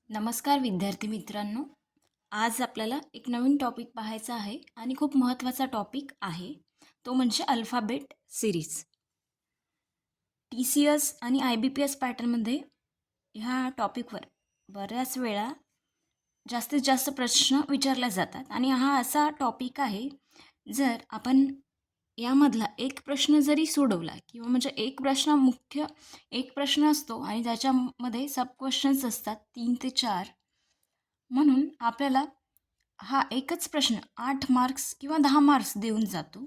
नमस्कार विद्यार्थी मित्रांनो. आज आपल्याला एक नवीन टॉपिक पाहायचा आहे आणि खूप महत्त्वाचा टॉपिक आहे. तो म्हणजे अल्फाबेट सिरीज. TCS आणि IBPS पॅटर्नमध्ये ह्या टॉपिकवर बऱ्याच वेळा जास्तीत जास्त प्रश्न विचारले जातात आणि हा असा टॉपिक आहे, जर आपण यामधला एक प्रश्न जरी सोडवला किंवा म्हणजे एक प्रश्न असतो आणि त्याच्यामध्ये सब क्वेश्चन्स असतात 3 ते 4. म्हणून आपल्याला हा एकच प्रश्न 8 मार्क्स किंवा 10 मार्क्स देऊन जातो.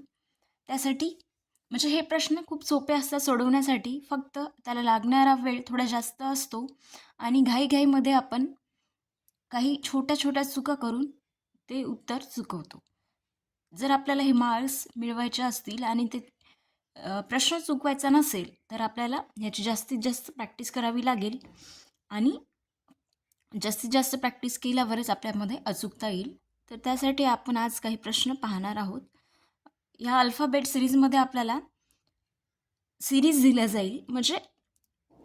त्यासाठी म्हणजे हे प्रश्न खूप सोपे असतात सोडवण्यासाठी. फक्त त्याला लागणारा वेळ थोडा जास्त असतो आणि घाईघाईमध्ये आपण काही छोट्या-छोट्या चुका करून ते उत्तर चुकवतो. जर आपल्याला हे मार्क्स मिळवायचे असतील आणि ते प्रश्न चुकवायचा नसेल, तर आपल्याला ह्याची जास्तीत जास्त प्रॅक्टिस करावी लागेल आणि जास्तीत जास्त प्रॅक्टिस केल्यावरच आपल्यामध्ये अचूकता येईल. तर त्यासाठी आपण आज काही प्रश्न पाहणार आहोत. ह्या अल्फाबेट सिरीजमध्ये आपल्याला सिरीज दिल्या जाईल, म्हणजे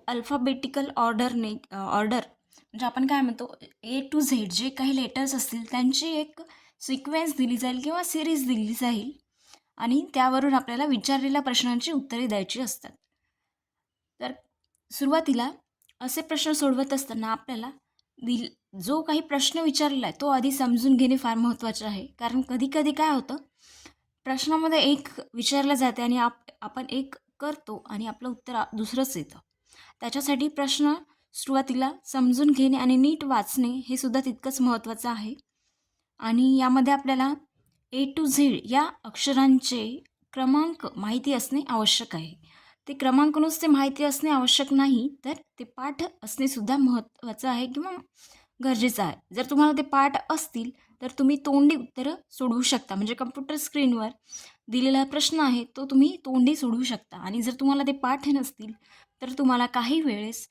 अल्फाबेटिकल ऑर्डर म्हणजे आपण काय म्हणतो A to Z जे काही लेटर्स असतील त्यांची एक सिक्वेन्स दिली जाईल किंवा सिरीज दिली जाईल आणि त्यावरून आपल्याला विचारलेल्या प्रश्नांची उत्तरे द्यायची असतात. तर सुरुवातीला असे प्रश्न सोडवत असताना आपल्याला दिल जो काही प्रश्न विचारलेला आहे तो आधी समजून घेणे फार महत्त्वाचे आहे. कारण कधी-कधी काय होतं, प्रश्नामध्ये एक विचारलं जाते आणि आपण एक करतो आणि आपलं उत्तर दुसरंच येतं. त्याच्यासाठी प्रश्न सुरुवातीला समजून घेणे आणि नीट वाचणे हे सुद्धा तितकंच महत्त्वाचं आहे. आणि यामध्ये आपल्याला A to Z या अक्षरांचे क्रमांक माहिती असणे आवश्यक आहे. ते क्रमांक नुसते माहिती असणे आवश्यक नाही, तर ते पाठ असणे सुद्धा महत्त्वाचं आहे किंवा गरजेचं आहे. जर तुम्हाला ते पाठ असतील, तर तुम्ही तोंडी उत्तरं सोडवू शकता. म्हणजे कम्प्युटर स्क्रीनवर दिलेला प्रश्न आहे, तो तुम्ही तोंडी सोडवू शकता आणि जर तुम्हाला ते पाठ नसतील, तर तुम्हाला काही वेळेस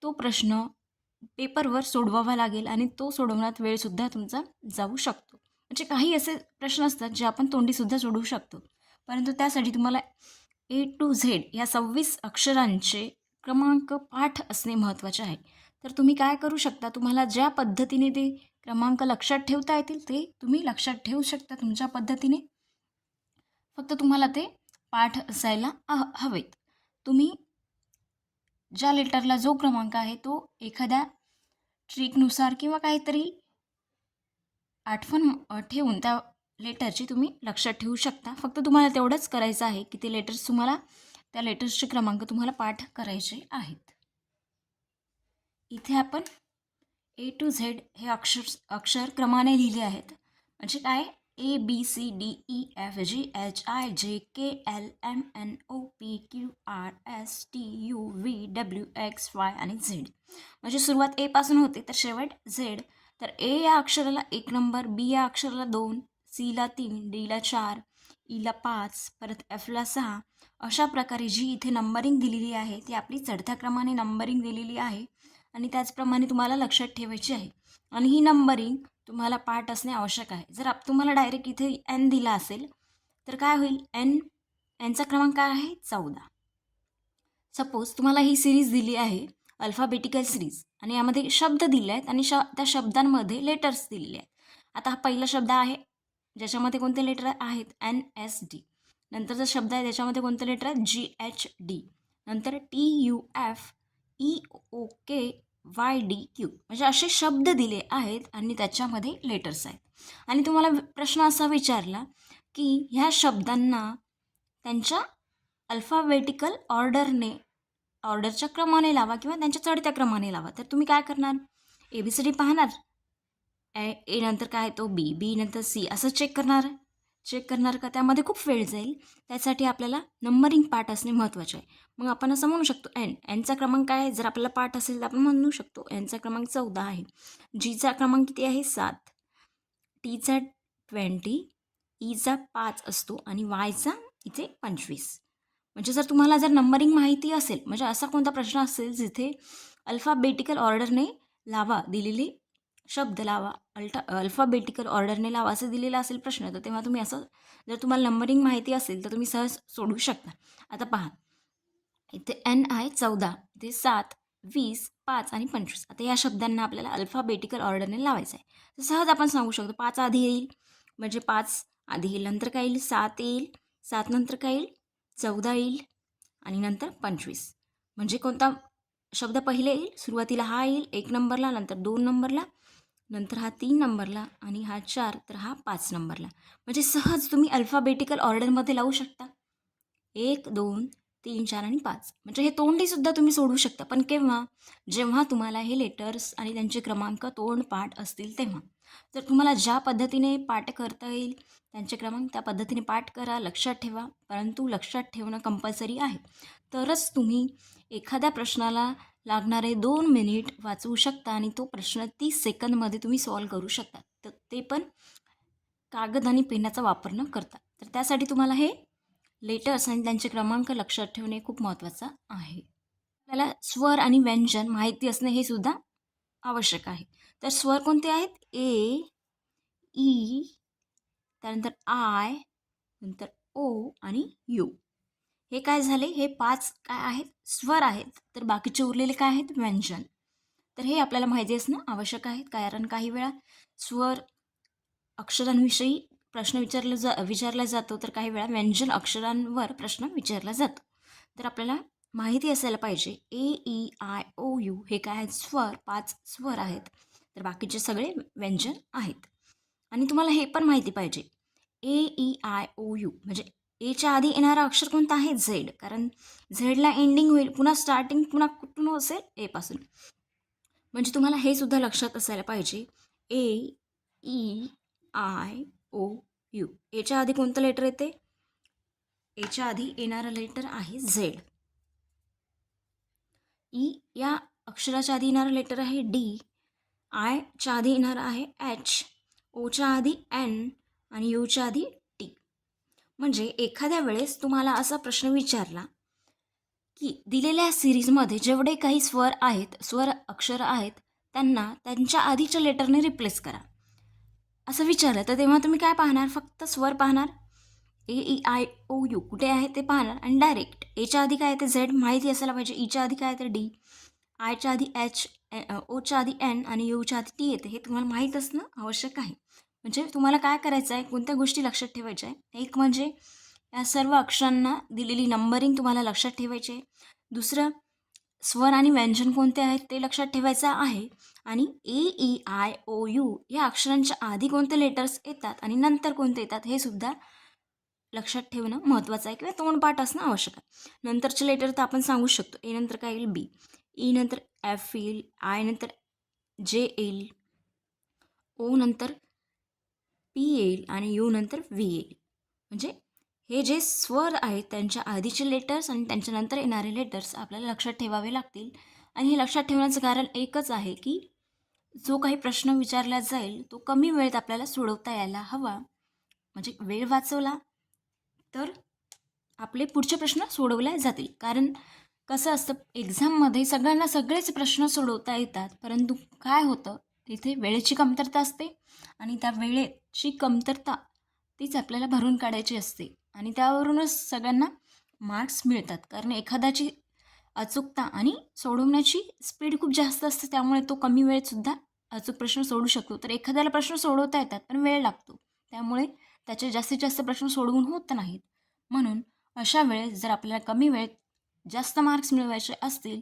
तो प्रश्न पेपरवर सोडवावा लागेल आणि तो सोडवण्यात वेळसुद्धा तुमचा जाऊ शकतो. म्हणजे काही असे प्रश्न असतात जे आपण तोंडीसुद्धा सोडवू शकतो. परंतु त्यासाठी तुम्हाला A to Z या 26 अक्षरांचे क्रमांक पाठ असणे महत्त्वाचे आहे. तर तुम्ही काय करू शकता, तुम्हाला ज्या पद्धतीने ते क्रमांक लक्षात ठेवता येतील ते तुम्ही लक्षात ठेवू शकता तुमच्या पद्धतीने. फक्त तुम्हाला ते पाठ असायला हवेत. तुम्ही ज्या लेटरला जो क्रमांक आहे तो एखाद्या ट्रिकनुसार किंवा काहीतरी आठवण ठेवून त्या लेटरची तुम्ही लक्षात ठेवू शकता. फक्त तुम्हाला तेवढंच करायचं आहे की ते लेटर्स तुम्हाला त्या लेटर्सचे क्रमांक तुम्हाला पाठ करायचे आहेत. इथे आपण A to Z हे अक्षर क्रमाने लिहिले आहेत. म्हणजे काय, ABCDEFGHIJKLMNOPQRSTUVWXY आणि Z. म्हणजे सुरुवात A पासून होते तर शेवट Z. तर A या अक्षराला 1 नंबर, B या अक्षराला 2, C ला 3, D ला 4, E ला 5, परत F ला 6. अशा प्रकारे जी इथे नंबरिंग दिलेली आहे ती आपली चढत्या क्रमाने नंबरिंग दिलेली आहे आणि त्याचप्रमाणे तुम्हाला लक्षात ठेवायची आहे. आणि ही नंबरिंग तुम्हाला पाठ असणे आवश्यक आहे. जर तुम्हाला डायरेक्ट इथे N दिला असेल तर काय होईल, Nचा क्रमांक काय आहे 14. सपोज तुम्हाला ही सिरीज दिली आहे अल्फाबेटिकल सिरीज आणि यामध्ये शब्द दिले आहेत आणि त्या शब्दांमध्ये लेटर्स दिलेले आहेत. आता हा पहिला शब्द आहे ज्याच्यामध्ये कोणते लेटर आहेत NSD. नंतरचा शब्द आहे त्याच्यामध्ये कोणते लेटर आहेत GHD. नंतर TUFEOKYDQ. म्हणजे असे शब्द दिले आहेत आणि त्याच्यामध्ये लेटर्स आहेत. आणि तुम्हाला प्रश्न असा विचारला की ह्या शब्दांना त्यांच्या अल्फाबेटिकल ऑर्डरच्या क्रमाने लावा किंवा त्यांच्या चढत्या क्रमाने लावा. तर तुम्ही काय करणार, ABCD पाहणार, ए नंतर काय तो बी नंतर C असं चेक करणार का त्यामध्ये खूप वेळ जाईल. त्यासाठी आपल्याला नंबरिंग पाठ असणे महत्त्वाचे आहे. मग आपण असं म्हणू शकतो Nचा क्रमांक काय आहे, जर आपल्याला पाठ असेल तर आपण म्हणू शकतो Nचा क्रमांक 14 आहे, Gचा क्रमांक किती आहे 7, Tचा 20, Eचा 5 असतो आणि Yचा इथे 25. म्हणजे जर नंबरिंग माहिती असेल, म्हणजे असा कोणता प्रश्न असेल जिथे अल्फाबेटिकल ऑर्डरने लावा, दिलेले शब्द लावा, अल्फाबेटिकल ऑर्डरने लावा असं दिलेलं असेल प्रश्न, तर तेव्हा तुम्ही असं, जर तुम्हाला नंबरिंग माहिती असेल तर तुम्ही सहज सोडवू शकता. आता पहा, इथे N आहे 14, इथे 7, 20, 5 आणि 25. आता या शब्दांना आपल्याला अल्फाबेटिकल ऑर्डरने लावायचं आहे. तर सहज आपण सांगू शकतो 5 आधी येईल म्हणजे 5 आधी येईल, नंतर काय येईल 7 येईल, 7 नंतर काय येईल 14 येईल आणि नंतर 25. म्हणजे कोणता शब्द पहिले येईल, सुरुवातीला हा येईल 1 नंबरला, नंतर 2 नंबरला, नंतर हा 3 नंबरला आणि हा 4, तर हा 5 नंबरला. म्हणजे सहज तुम्ही अल्फाबेटिकल ऑर्डरमध्ये लावू शकता. 1, 2, 3, 4 आणि 5. म्हणजे हे तोंडीसुद्धा तुम्ही सोडवू शकता. पण केव्हा? जेव्हा तुम्हाला हे लेटर्स आणि त्यांचे क्रमांक तोंडपाठ असतील तेव्हा. जर तुम्हाला ज्या पद्धतीने पाठ करता येईल, त्यांचे क्रमांक त्या पद्धतीने पाठ करा, लक्षात ठेवा. परंतु लक्षात ठेवणं कंपल्सरी आहे. तरच तुम्ही एखाद्या प्रश्नाला लागणारे 2 मिनिट वाचवू शकता आणि तो प्रश्न 30 सेकंदमध्ये तुम्ही सॉल्व्ह करू शकता. तर ते पण कागद आणि पेनाचा वापर न करता. तर त्यासाठी तुम्हाला हे लेटर्स आणि त्यांचे क्रमांक लक्षात ठेवणे खूप महत्त्वाचं आहे. आपल्याला स्वर आणि व्यंजन माहिती असणे हे सुद्धा आवश्यक आहे. तर स्वर कोणते आहेत? ए, ई, त्यानंतर आय, नंतर ओ आणि यू. हे काय झाले? हे 5 काय आहेत? स्वर आहेत. तर बाकीचे उरलेले काय आहेत? व्यंजन. तर हे आपल्याला माहिती असणं आवश्यक आहे. कारण काही वेळा स्वर अक्षरांविषयी प्रश्न विचारला जातो, तर काही वेळा व्यंजन अक्षरांवर प्रश्न विचारला जातो. तर आपल्याला माहिती असायला पाहिजे ए, ई, आय, ओ, यू हे काय आहेत? स्वर, 5 स्वर आहेत. तर बाकीचे सगळे व्यंजन आहेत. आणि तुम्हाला हे पण माहिती पाहिजे ए, ई, आय, ओ, यू म्हणजे एच्या आधी येणारा अक्षर कोणता आहे? झेड. कारण झेडला एंडिंग होईल, पुन्हा स्टार्टिंग पुन्हा कुठून असेल? एपासून. म्हणजे तुम्हाला हे सुद्धा लक्षात असायला पाहिजे ए, ई, आय, ओ, यू. एच्या आधी कोणतं लेटर येते? एच्या आधी येणारं लेटर आहे झेड. ई या अक्षराच्या आधी येणारं लेटर आहे डी. आयच्या आधी येणारं आहे एच. ओच्या आधी एन आणि यूच्या आधी टी. म्हणजे एखाद्या वेळेस तुम्हाला असा प्रश्न विचारला की दिलेल्या सिरीजमध्ये जेवढे काही स्वर आहेत, स्वर अक्षर आहेत, त्यांना त्यांच्या आधीच्या लेटरने रिप्लेस करा. असं विचारलं तर तेव्हा तुम्ही काय पाहणार? फक्त स्वर पाहणार. ए, ई, आय, ओ, यू कुठे आहे ते पाहणार आणि डायरेक्ट एच्या आधी काय येते? झेड माहिती असायला पाहिजे. ईच्या आधी काय येते? डी. आयच्या आधी एच, ओच्या आधी एन आणि यूच्या आधी टी येते. हे तुम्हाला माहीत असणं आवश्यक आहे. म्हणजे तुम्हाला काय करायचं आहे? कोणत्या गोष्टी लक्षात ठेवायच्या आहे? एक म्हणजे या सर्व अक्षरांना दिलेली नंबरिंग तुम्हाला लक्षात ठेवायची आहे. दुसरं स्वर आणि व्यंजन कोणते आहेत ते लक्षात ठेवायचं आहे. आणि ए, ई, आय, ओ, यू या अक्षरांच्या आधी कोणते लेटर्स येतात आणि नंतर कोणते येतात हे सुद्धा लक्षात ठेवणं महत्त्वाचं आहे किंवा तोंडपाठ असणं आवश्यक आहे. नंतरचे लेटर तर आपण सांगू शकतो. ए नंतर काय येईल? बी. ई नंतर एफ येईल. आय नंतर जे येईल. ओ नंतर पी येईल आणि यू नंतर व्ही येईल. म्हणजे हे जे स्वर आहेत त्यांच्या आधीचे लेटर्स आणि त्यांच्यानंतर येणारे लेटर्स आपल्याला लक्षात ठेवावे लागतील. आणि हे लक्षात ठेवण्याचं कारण एकच आहे की जो काही प्रश्न विचारला जाईल तो कमी वेळेत आपल्याला सोडवता यायला हवा. म्हणजे वेळ वाचवला तर आपले पुढचे प्रश्न सोडवले जातील. कारण कसं असतं एक्झाममध्ये सगळ्यांना सगळेच प्रश्न सोडवता येतात, परंतु काय होतं तिथे वेळेची कमतरता असते आणि त्या वेळेची कमतरता तीच आपल्याला भरून काढायची असते आणि त्यावरूनच सगळ्यांना मार्क्स मिळतात. कारण एखाद्याची अचूकता आणि सोडवण्याची स्पीड खूप जास्त असते, त्यामुळे तो कमी वेळेतसुद्धा अचूक प्रश्न सोडवू शकतो. तर एखाद्याला प्रश्न सोडवता येतात पण वेळ लागतो, त्यामुळे त्याचे जास्तीत जास्त प्रश्न सोडवून होत नाहीत. म्हणून अशा वेळेस जर आपल्याला कमी वेळेत जास्त मार्क्स मिळवायचे असतील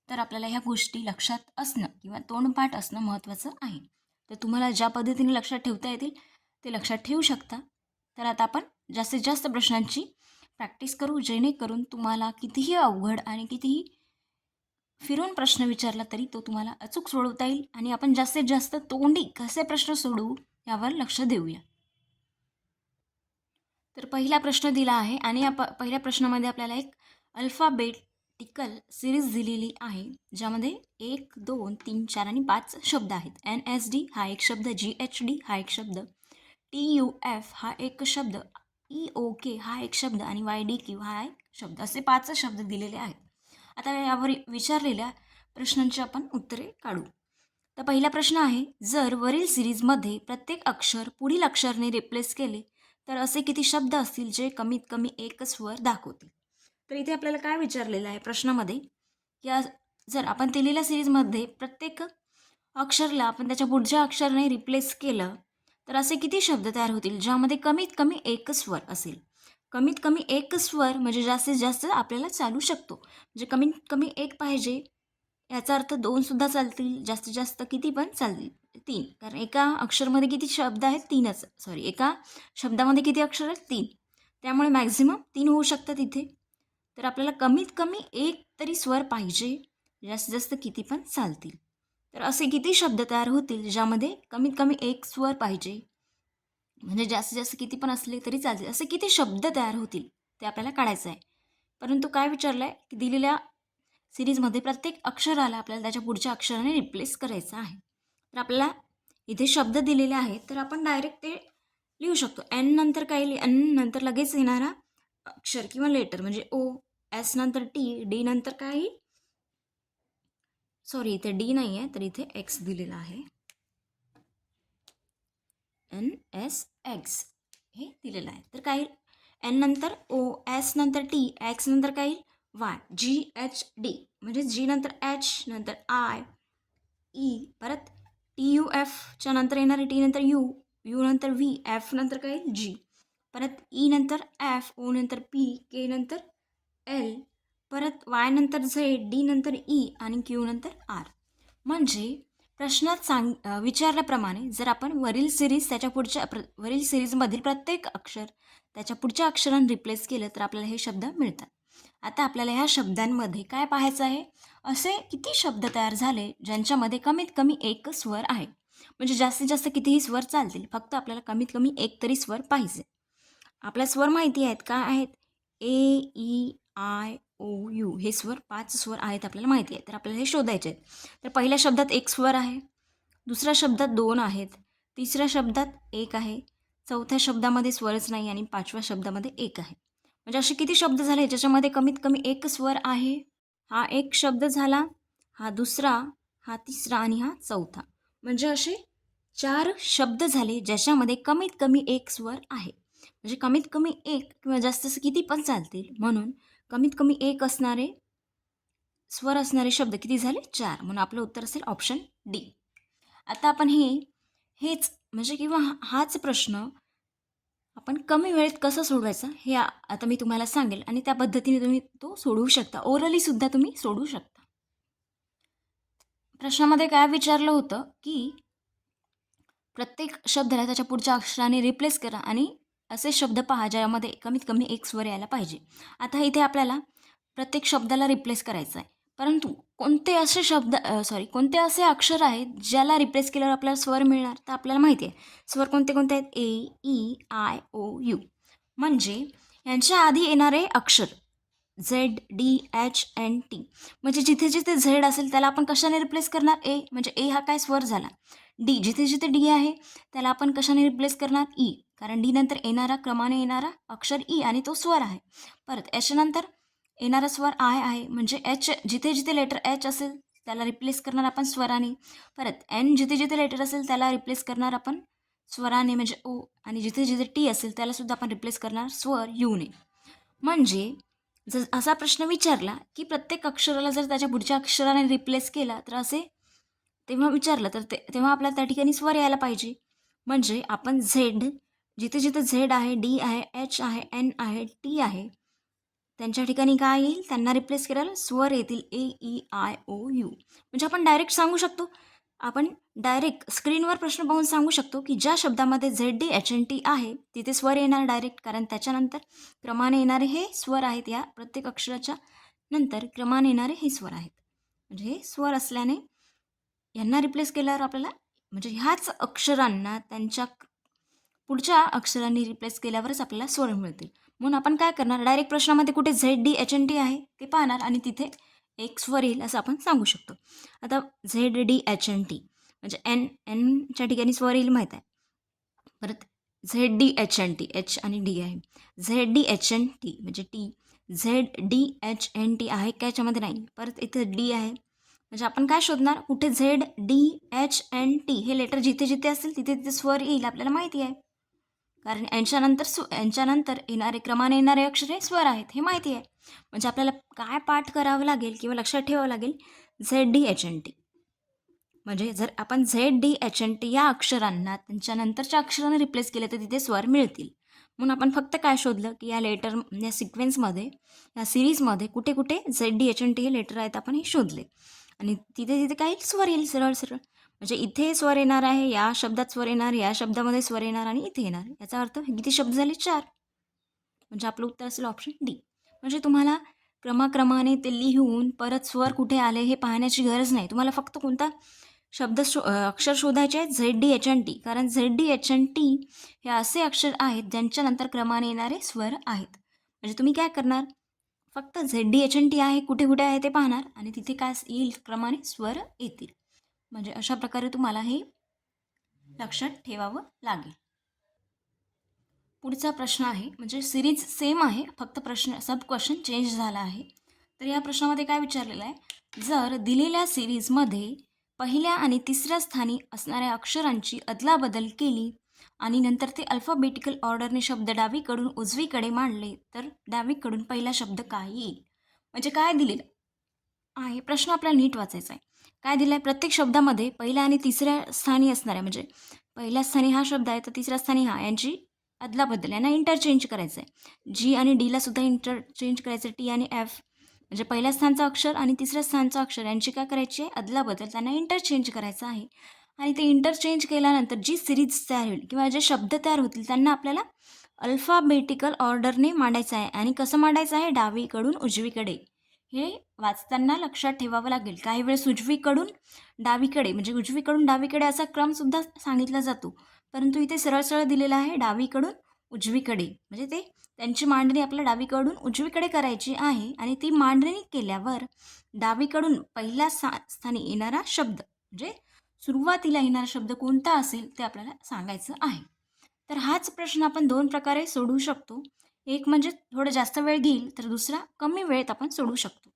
तर आपल्याला ह्या गोष्टी लक्षात असणं किंवा तोंडपाठ असणं महत्त्वाचं आहे. तर तुम्हाला ज्या पद्धतीने लक्षात ठेवता येतील ते लक्षात ठेवू शकता. तर आता आपण जास्तीत जास्त प्रश्नांची प्रॅक्टिस करू, जेणेकरून तुम्हाला कितीही अवघड आणि कितीही फिरून प्रश्न विचारला तरी तो तुम्हाला अचूक सोडवता येईल आणि आपण जास्तीत जास्त तोंडी कसे प्रश्न सोडवू यावर लक्ष देऊया. तर पहिला प्रश्न दिला आहे आणि या पहिल्या प्रश्नामध्ये आपल्याला एक अल्फाबेटिकल सिरीज दिलेली आहे, ज्यामध्ये 1, 2, 3, 4 आणि 5 शब्द आहेत. NSD हा एक शब्द, GHD हा एक शब्द, TUF हा एक शब्द, EOK हा एक शब्द आणि YDQ हा एक शब्द, असे 5 शब्द दिलेले आहेत. आता यावर विचारलेल्या प्रश्नांची आपण उत्तरे काढू. तर पहिला प्रश्न आहे, जर वरील सिरीजमध्ये प्रत्येक अक्षर पुढील अक्षरने रिप्लेस केले तर असे किती शब्द असतील जे कमीत कमी एक स्वर दाखवतील? तर इथे आपल्याला काय विचारलेलं आहे प्रश्नामध्ये, या जर आपण दिलेल्या सिरीजमध्ये प्रत्येक अक्षरला आपण त्याच्या पुढच्या अक्षराने रिप्लेस केलं तर असे किती शब्द तयार होतील ज्यामध्ये कमीत कमी एक स्वर असेल. कमीत कमी एक स्वर म्हणजे जास्तीत जास्त आपल्याला चालू शकतो. म्हणजे कमीत कमी एक पाहिजे, याचा अर्थ दोनसुद्धा चालतील, जास्तीत जास्त किती पण चालतील, तीन. कारण एका अक्षरमध्ये किती शब्द आहेत, तीनच. सॉरी, एका शब्दामध्ये किती अक्षर आहेत, तीन. त्यामुळे मॅक्झिमम तीन होऊ शकतात इथे. तर आपल्याला कमीत कमी एक तरी स्वर पाहिजे, जास्तीत जास्त किती पण चालतील. तर असे किती शब्द तयार होतील ज्यामध्ये कमीत कमी एक स्वर पाहिजे, म्हणजे जास्तीत जास्त किती पण असले तरी चालतील, असे किती शब्द तयार होतील ते आपल्याला काढायचं आहे. परंतु काय विचारलं आहे की दिलेल्या सिरीजमध्ये प्रत्येक अक्षराला आपल्याला त्याच्या पुढच्या अक्षराने रिप्लेस करायचं आहे. तर आपल्याला इथे शब्द दिलेले आहेत, तर आपण डायरेक्ट ते लिहू शकतो. एन नंतर काय, एन नंतर लगेच येणारा अक्षर किंवा लेटर म्हणजे ओ, एस नंतर टी, डी नंतर काय, सॉरी इथे डी नाही आहे तर इथे एक्स दिलेला आहे. एन एस एक्स हे दिलेलं आहे. तर काय, एन नंतर ओ, एस नंतर टी, एक्स नंतर काय, वाय, जी एच डी म्हणजे जी नंतर एच नंतर आय, ई, परत टी यू एफच्या नंतर येणारे टी नंतर यू, यू नंतर व्ही, एफ नंतर काय, जी, परत ई नंतर एफ, ओ नंतर पी, के नंतर एल, परत वाय नंतर झेड, डी नंतर ई आणि क्यू नंतर आर. म्हणजे प्रश्नात विचारल्याप्रमाणे जर आपण वरील सिरीजमधील प्रत्येक अक्षर त्याच्या पुढच्या अक्षराने रिप्लेस केलं तर आपल्याला हे शब्द मिळतात. आता आपल्याला ह्या शब्दांमध्ये काय पाहायचं आहे, असे किती शब्द तयार झाले ज्यांच्यामध्ये कमीत कमी एक स्वर आहे. म्हणजे जास्तीत जास्त कितीही स्वर चालतील, फक्त आपल्याला कमीत कमी एक तरी स्वर पाहिजे. आपल्या स्वर माहिती आहेत, काय आहेत, A, E, I, O, you हे स्वर, 5 स्वर आहेत आपल्याला माहिती आहे. तर आपल्याला हे शोधायचे आहेत. तर पहिल्या शब्दात एक स्वर आहे, दुसऱ्या शब्दात 2 आहेत, तिसऱ्या शब्दात 1 आहे, चौथ्या शब्दामध्ये स्वरच नाही आणि 5व्या शब्दामध्ये 1 आहे. म्हणजे असे किती शब्द झाले ज्याच्यामध्ये कमीत कमी एक स्वर आहे. हा एक शब्द झाला, हा दुसरा, हा तिसरा आणि हा चौथा. म्हणजे असे 4 शब्द झाले ज्याच्यामध्ये कमीत कमी एक स्वर आहे. म्हणजे कमीत कमी एक किंवा जास्त किती पण चालतील, म्हणून कमीत कमी एक असणारे स्वर असणारे शब्द किती झाले, 4. म्हणून आपलं उत्तर असेल ऑप्शन डी. आता आपण हेच म्हणजे किंवा हाच प्रश्न आपण कमी वेळेत कसं सोडवायचा हे आता मी तुम्हाला सांगेल आणि त्या पद्धतीने तुम्ही तो सोडवू शकता. ओरली सुद्धा तुम्ही सोडवू शकता. प्रश्नामध्ये काय विचारलं होतं की प्रत्येक शब्दाला त्याच्या पुढच्या अक्षराने रिप्लेस करा आणि असे शब्द पहा ज्यामध्ये कमीत कमी एक स्वर यायला पाहिजे. आता इथे आपल्याला प्रत्येक शब्दाला रिप्लेस करायचं आहे, परंतु कोणते असे अक्षर आहेत ज्याला रिप्लेस केल्यावर आपल्याला स्वर मिळणार, तर आपल्याला माहिती आहे स्वर कोणते कोणते आहेत, A, E, I, O, U. म्हणजे यांच्या आधी येणारे अक्षर Z, D, H, N, T. म्हणजे जिथे जिथे झेड असेल त्याला आपण कशाने रिप्लेस करणार, ए. म्हणजे ए हा काय स्वर झाला. डी, जिथे जिथे डी आहे त्याला आपण कशाने रिप्लेस करणार, ई. कारण डी नंतर येणारा क्रमाने येणारा अक्षर ई आणि तो स्वर आहे. परत एच नंतर येणारा स्वर आय आहे, म्हणजे एच जिथे जिथे लेटर एच असेल त्याला रिप्लेस करणार आपण स्वराने. परत एन जिथे जिथे लेटर असेल त्याला रिप्लेस करणार आपण स्वराने म्हणजे ओ. आणि जिथे जिथे टी असेल त्यालासुद्धा आपण रिप्लेस करणार स्वर यूने. म्हणजे जर असा प्रश्न विचारला की प्रत्येक अक्षराला जर त्याच्या पुढच्या अक्षराने रिप्लेस केला तर असे तेव्हा विचारलं तर तेव्हा आपल्याला त्या ठिकाणी स्वर यायला पाहिजे. म्हणजे आपण झेड, जिथे जिथे झेड आहे, डी आहे, एच आहे, एन आहे, टी आहे, त्यांच्या ठिकाणी काय येईल, त्यांना रिप्लेस करायला स्वर येतील, ए, ई, आय, ओ, यू. म्हणजे आपण डायरेक्ट सांगू शकतो, आपण डायरेक्ट स्क्रीनवर प्रश्न पाहून सांगू शकतो की ज्या शब्दामध्ये Z, D, H, N, T आहे तिथे स्वर येणार डायरेक्ट, कारण त्याच्यानंतर क्रमाने येणारे हे स्वर आहेत. या प्रत्येक अक्षराच्या नंतर क्रमाने येणारे हे स्वर आहेत. म्हणजे हे स्वर असल्याने यांना रिप्लेस केल्यावर आपल्याला म्हणजे ह्याच अक्षरांना त्यांच्या पुढच्या अक्षरांनी रिप्लेस केल्यावरच आपल्याला स्वर मिळतील. म्हणून आपण काय करणार, डायरेक्ट प्रश्नामध्ये कुठे Z, D, H, N, T आहे ते पाहणार आणि तिथे एक स्वर येईल असं आपण सांगू शकतो. आता Z, D, H, N, T म्हणजे एनच्या ठिकाणी स्वर येईल माहीत आहे. परत Z, D, H, N, T, H आणि डी आहे. Z, D, H, N, T म्हणजे T. Z, D, H, N, T आहे का याच्यामध्ये नाही. परत इथं डी आहे, म्हणजे आपण काय शोधणार, कुठे Z, D, H, N, T हे लेटर जिथे जिथे असतील तिथे तिथे स्वर येईल आपल्याला माहिती आहे. कारण यांच्यानंतर येणारे क्रमाने येणारे अक्षर हे स्वर आहेत हे माहिती आहे. म्हणजे आपल्याला काय पाठ करावं लागेल किंवा लक्षात ठेवावं लागेल, ZDHNT. म्हणजे जर आपण ZDHNT या अक्षरांना त्यांच्यानंतरच्या अक्षराने रिप्लेस केले तर तिथे स्वर मिळतील. म्हणून आपण फक्त काय शोधलं की या सिक्वेन्समध्ये, या सिरीजमध्ये कुठे कुठे ZDHNT हे लेटर आहेत आपण हे शोधले. आणि तिथे तिथे काही स्वर येईल सरळ सरळ. म्हणजे इथे स्वर येणार आहे, या शब्दात स्वर येणार, या शब्दामध्ये स्वर येणार आणि इथे येणार. याचा अर्थ किती शब्द झाले? 4. म्हणजे आपलं उत्तर असेल ऑप्शन डी. म्हणजे तुम्हाला क्रमाक्रमाने ते लिहून परत स्वर कुठे आले हे पाहण्याची गरज नाही. तुम्हाला फक्त कोणता अक्षर शोधायचे आहेत? ZDHNT. कारण ZDHNT हे असे अक्षर आहेत ज्यांच्यानंतर क्रमाने येणारे स्वर आहेत. म्हणजे तुम्ही काय करणार? फक्त ZDHNT आहे कुठे कुठे आहे ते पाहणार आणि तिथे काय येईल? क्रमाने स्वर येतील. म्हणजे अशा प्रकारे तुम्हाला हे लक्षात ठेवावं लागेल. पुढचा प्रश्न आहे, म्हणजे सिरीज सेम आहे, फक्त सब क्वेश्चन चेंज झाला आहे. तर या प्रश्नामध्ये काय विचारलेलं आहे? जर दिलेल्या सिरीजमध्ये पहिल्या आणि तिसऱ्या स्थानी असणाऱ्या अक्षरांची अदलाबदल केली आणि नंतर ते अल्फाबेटिकल ऑर्डरने शब्द डावीकडून उजवीकडे मांडले तर डावीकडून पहिला शब्द काय येईल? म्हणजे काय दिलेलं आहे? प्रश्न आपल्याला नीट वाचायचा आहे. काय दिलं आहे? प्रत्येक शब्दामध्ये पहिल्या आणि तिसऱ्या स्थानी असणाऱ्या, म्हणजे पहिल्या स्थानी हा शब्द आहे तर तिसऱ्या स्थानी हा, यांची अदलाबदल, यांना इंटरचेंज करायचं आहे. जी आणि डीला सुद्धा इंटरचेंज करायचं. टी आणि एफ म्हणजे पहिल्या स्थानचा अक्षर आणि तिसऱ्या स्थानचा अक्षर यांची काय करायची आहे? अदलाबदल, त्यांना इंटरचेंज करायचं आहे. आणि ते इंटरचेंज केल्यानंतर जी सिरीज तयार होईल किंवा जे शब्द तयार होतील त्यांना आपल्याला अल्फाबेटिकल ऑर्डरने मांडायचं आहे. आणि कसं मांडायचं आहे? डावीकडून उजवीकडे. हे वाचताना लक्षात ठेवावं लागेल. काही वेळेस उजवीकडून डावीकडे, म्हणजे उजवीकडून डावीकडे असा क्रमसुद्धा सांगितला जातो, परंतु इथे सरळ सरळ दिलेला आहे डावीकडून उजवीकडे. म्हणजे त्यांची मांडणी आपल्याला डावीकडून उजवीकडे करायची आहे. आणि ती मांडणी केल्यावर डावीकडून पहिल्या स्थानी येणारा शब्द, म्हणजे सुरुवातीला येणारा शब्द कोणता असेल ते आपल्याला सांगायचं आहे. तर हाच प्रश्न आपण 2 प्रकारे सोडवू शकतो. एक म्हणजे थोडं जास्त वेळ घेईल, तर दुसरा कमी वेळेत आपण सोडवू शकतो.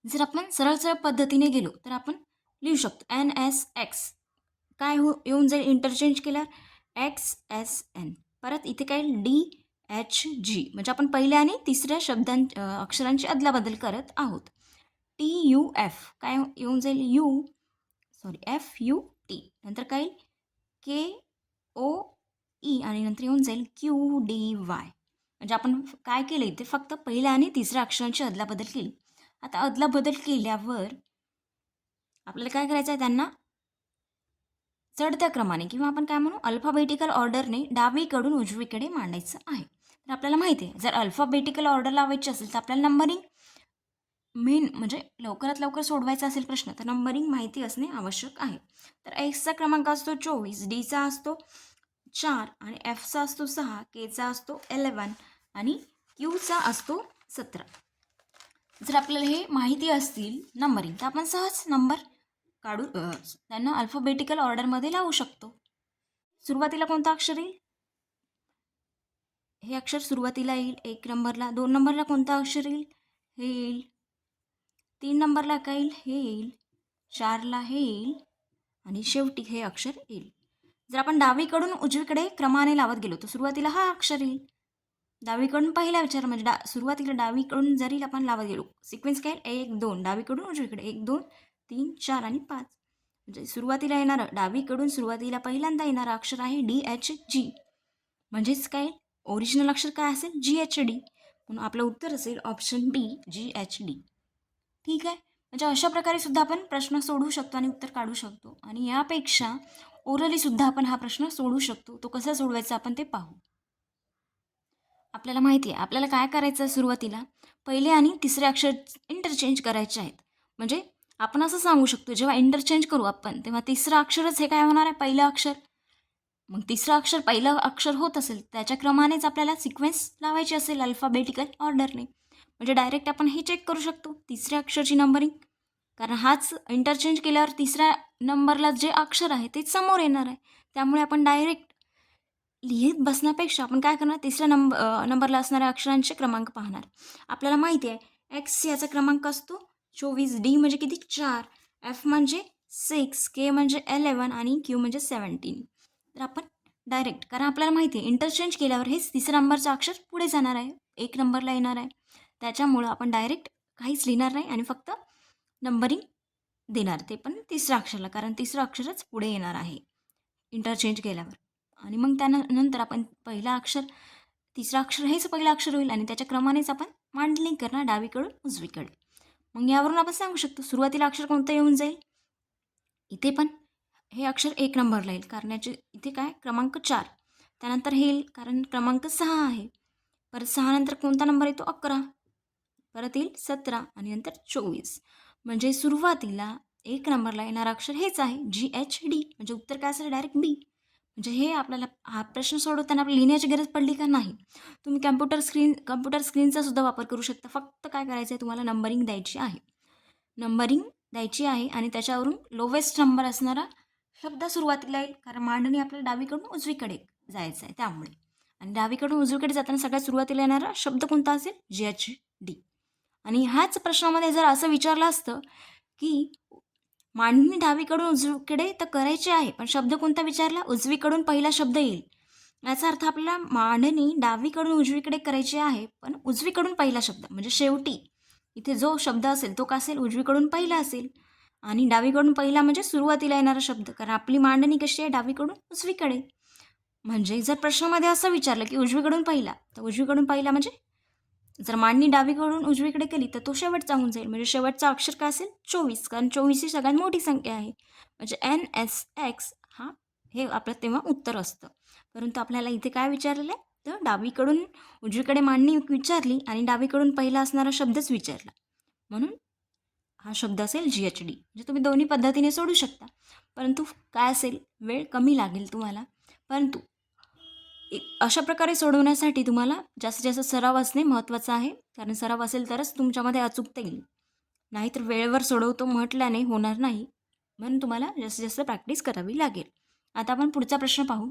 जर आपण सरळ सरळ पद्धतीने गेलो तर आपण लिहू शकतो NSX. काय येऊन जाईल इंटरचेंज केल्यावर? XSN. परत इथे काय? DHG. म्हणजे आपण पहिल्या आणि तिसऱ्या अक्षरांची अदलाबदल करत आहोत. TUF काय येऊन जाईल? FUT. नंतर काय? KOE आणि नंतर येऊन जाईल QDY. म्हणजे आपण काय केलं इथे? फक्त पहिल्या आणि तिसऱ्या अक्षरांची अदलाबदल केली. आता अदलाबदल केल्यावर आपल्याला काय करायचं आहे? त्यांना चढत्या क्रमाने किंवा आपण काय म्हणू अल्फाबेटिकल ऑर्डरने डावीकडून उजवीकडे मांडायचं आहे. तर आपल्याला माहिती आहे जर अल्फाबेटिकल ऑर्डर लावायची असेल तर आपल्याला नंबरिंग म्हणजे लवकरात लवकर सोडवायचा असेल प्रश्न तर नंबरिंग माहिती असणे आवश्यक आहे. तर एक्सचा क्रमांक असतो 24, डीचा असतो 4 आणि एफचा असतो 6, केचा असतो 11 आणि क्यूचा असतो 17. जर आपल्याला हे माहिती असतील नंबरिंग तर आपण सहज नंबर काढू त्यांना अल्फाबेटिकल ऑर्डरमध्ये लावू शकतो. सुरुवातीला कोणतं अक्षर येईल? हे अक्षर सुरुवातीला येईल 1 नंबरला. 2 नंबरला कोणतं अक्षर येईल? हे येईल. 3 नंबरला काय येईल? हे येईल. 4ला हे येईल आणि शेवटी हे अक्षर येईल. जर आपण डावीकडून उजवीकडे क्रमाने लावत गेलो तर सुरुवातीला हा अक्षर येईल. डावीकडून पहिला विचार म्हणजे सुरुवातीला डावीकडून जरी आपण लावत गेलो सिक्वेन्स काय? 1 2 डावीकडून उजवीकडे 1 2 3 4 आणि 5. म्हणजे सुरुवातीला येणारं डावीकडून सुरुवातीला पहिल्यांदा येणारं अक्षर आहे DHG. म्हणजेच काय? ओरिजिनल अक्षर काय असेल? GHD. म्हणून आपलं उत्तर असेल ऑप्शन बी GHD. ठीक आहे. म्हणजे अशा प्रकारे सुद्धा आपण प्रश्न सोडवू शकतो आणि उत्तर काढू शकतो. आणि यापेक्षा ओरली सुद्धा आपण हा प्रश्न सोडवू शकतो. तो कसा सोडवायचा आपण ते पाहू. आपल्याला माहिती आहे आपल्याला काय करायचं आहे? सुरुवातीला पहिले आणि तिसरे अक्षर इंटरचेंज करायचे आहेत. म्हणजे आपण असं सांगू शकतो जेव्हा इंटरचेंज करू आपण तेव्हा तिसरं अक्षरच हे काय होणार आहे? पहिलं अक्षर. मग तिसरं अक्षर पहिलं अक्षर होत असेल त्याच्या क्रमानेच आपल्याला सिक्वेन्स लावायची असेल अल्फाबेटिकल ऑर्डरने. म्हणजे डायरेक्ट आपण हे चेक करू शकतो तिसऱ्या अक्षरची नंबरिंग. कारण हाच इंटरचेंज केल्यावर तिसऱ्या नंबरला जे अक्षर आहे तेच समोर येणार आहे. त्यामुळे आपण डायरेक्ट लिहित बसण्यापेक्षा आपण काय करणार? तिसऱ्या नंबरला असणाऱ्या अक्षरांचे क्रमांक पाहणार. आपल्याला माहिती आहे एक्स याचा क्रमांक असतो 24, डी म्हणजे किती? 4, एफ म्हणजे 6, के म्हणजे 11 आणि क्यू म्हणजे 17. तर आपण डायरेक्ट कारण आपल्याला माहिती आहे इंटरचेंज केल्यावर हेच तिसऱ्या नंबरचं अक्षर पुढे जाणार आहे 1 नंबरला येणार आहे. त्याच्यामुळं आपण डायरेक्ट काहीच लिहिणार नाही आणि फक्त नंबरिंग देणार, ते पण तिसऱ्या अक्षराला, कारण तिसरं अक्षरच पुढे येणार आहे इंटरचेंज केल्यावर. आणि मग त्यानंतर आपण पहिलं अक्षर, तिसरं अक्षर हेच पहिलं अक्षर होईल आणि त्याच्या क्रमानेच आपण मांडणी करणार डावीकडून उजवीकडे. मग यावरून आपण सांगू शकतो सुरुवातीला अक्षर कोणतं येऊन जाईल. इथे पण हे अक्षर 1 नंबरला येईल, कारण याचे इथे काय क्रमांक 4, त्यानंतर हे येईल कारण क्रमांक 6 आहे. परत 6 नंतर कोणता नंबर येतो 11, परत येईल 17 आणि नंतर 24. म्हणजे सुरुवातीला 1 नंबरला येणारं अक्षर हेच आहे GHD. म्हणजे उत्तर काय असेल डायरेक्ट बी. म्हणजे हे आपल्याला हा प्रश्न सोडवताना आपल्याला लिहिण्याची गरज पडली का नाही. तुम्ही कम्प्युटर स्क्रीनचा सुद्धा वापर करू शकता. फक्त काय करायचं आहे तुम्हाला नंबरिंग द्यायची आहे. नंबरिंग द्यायची आहे आणि त्याच्यावरून लोवेस्ट नंबर असणारा शब्द सुरुवातीला येईल, कारण मांडणी आपल्याला डावीकडून उजवीकडे जायचं आहे त्यामुळे. आणि डावीकडून उजवीकडे जाताना सगळ्यात सुरुवातीला येणारा शब्द कोणता असेल GHD. आणि ह्याच प्रश्नामध्ये जर असं विचारलं असतं की मांडणी डावीकडून उजवीकडे तर करायची आहे, पण शब्द कोणता विचारला, उजवीकडून पहिला शब्द येईल. याचा अर्थ आपल्याला मांडणी डावीकडून उजवीकडे करायची आहे, पण उजवीकडून पहिला शब्द म्हणजे शेवटी इथे जो शब्द असेल तो का असेल, उजवीकडून पहिला असेल. आणि डावीकडून पहिला म्हणजे सुरुवातीला येणारा शब्द, कारण आपली मांडणी कशी आहे डावीकडून उजवीकडे. म्हणजे जर प्रश्नामध्ये असं विचारलं की उजवीकडून पहिला, तर उजवीकडून पहिला म्हणजे जर मांडणी डावीकडून उजवीकडे केली तर तो शेवटचा होऊन जाईल. म्हणजे शेवटचा अक्षर काय असेल 24, कारण 24 ही सगळ्यात मोठी संख्या आहे. म्हणजे NSX हे आपलं तेव्हा उत्तर असतं. परंतु आपल्याला इथे काय विचारलेलं आहे, तर डावीकडून उजवीकडे मांडणी विचारली आणि डावीकडून पहिला असणारा शब्दच विचारला, म्हणून हा शब्द असेल GHD. म्हणजे तुम्ही दोन्ही पद्धतीने सोडू शकता, परंतु काय असेल वेळ कमी लागेल तुम्हाला. परंतु अशा प्रकारे सोडवण्यासाठी तुम्हाला जास्तीत जास्त सराव असणे महत्त्वाचं आहे, कारण सराव असेल तरच तुमच्यामध्ये अचूकता येईल. नाहीतर वेळेवर सोडवतो म्हटल्याने होणार नाही, म्हणून तुम्हाला जास्तीत जास्त प्रॅक्टिस करावी लागेल. आता आपण पुढचा प्रश्न पाहू.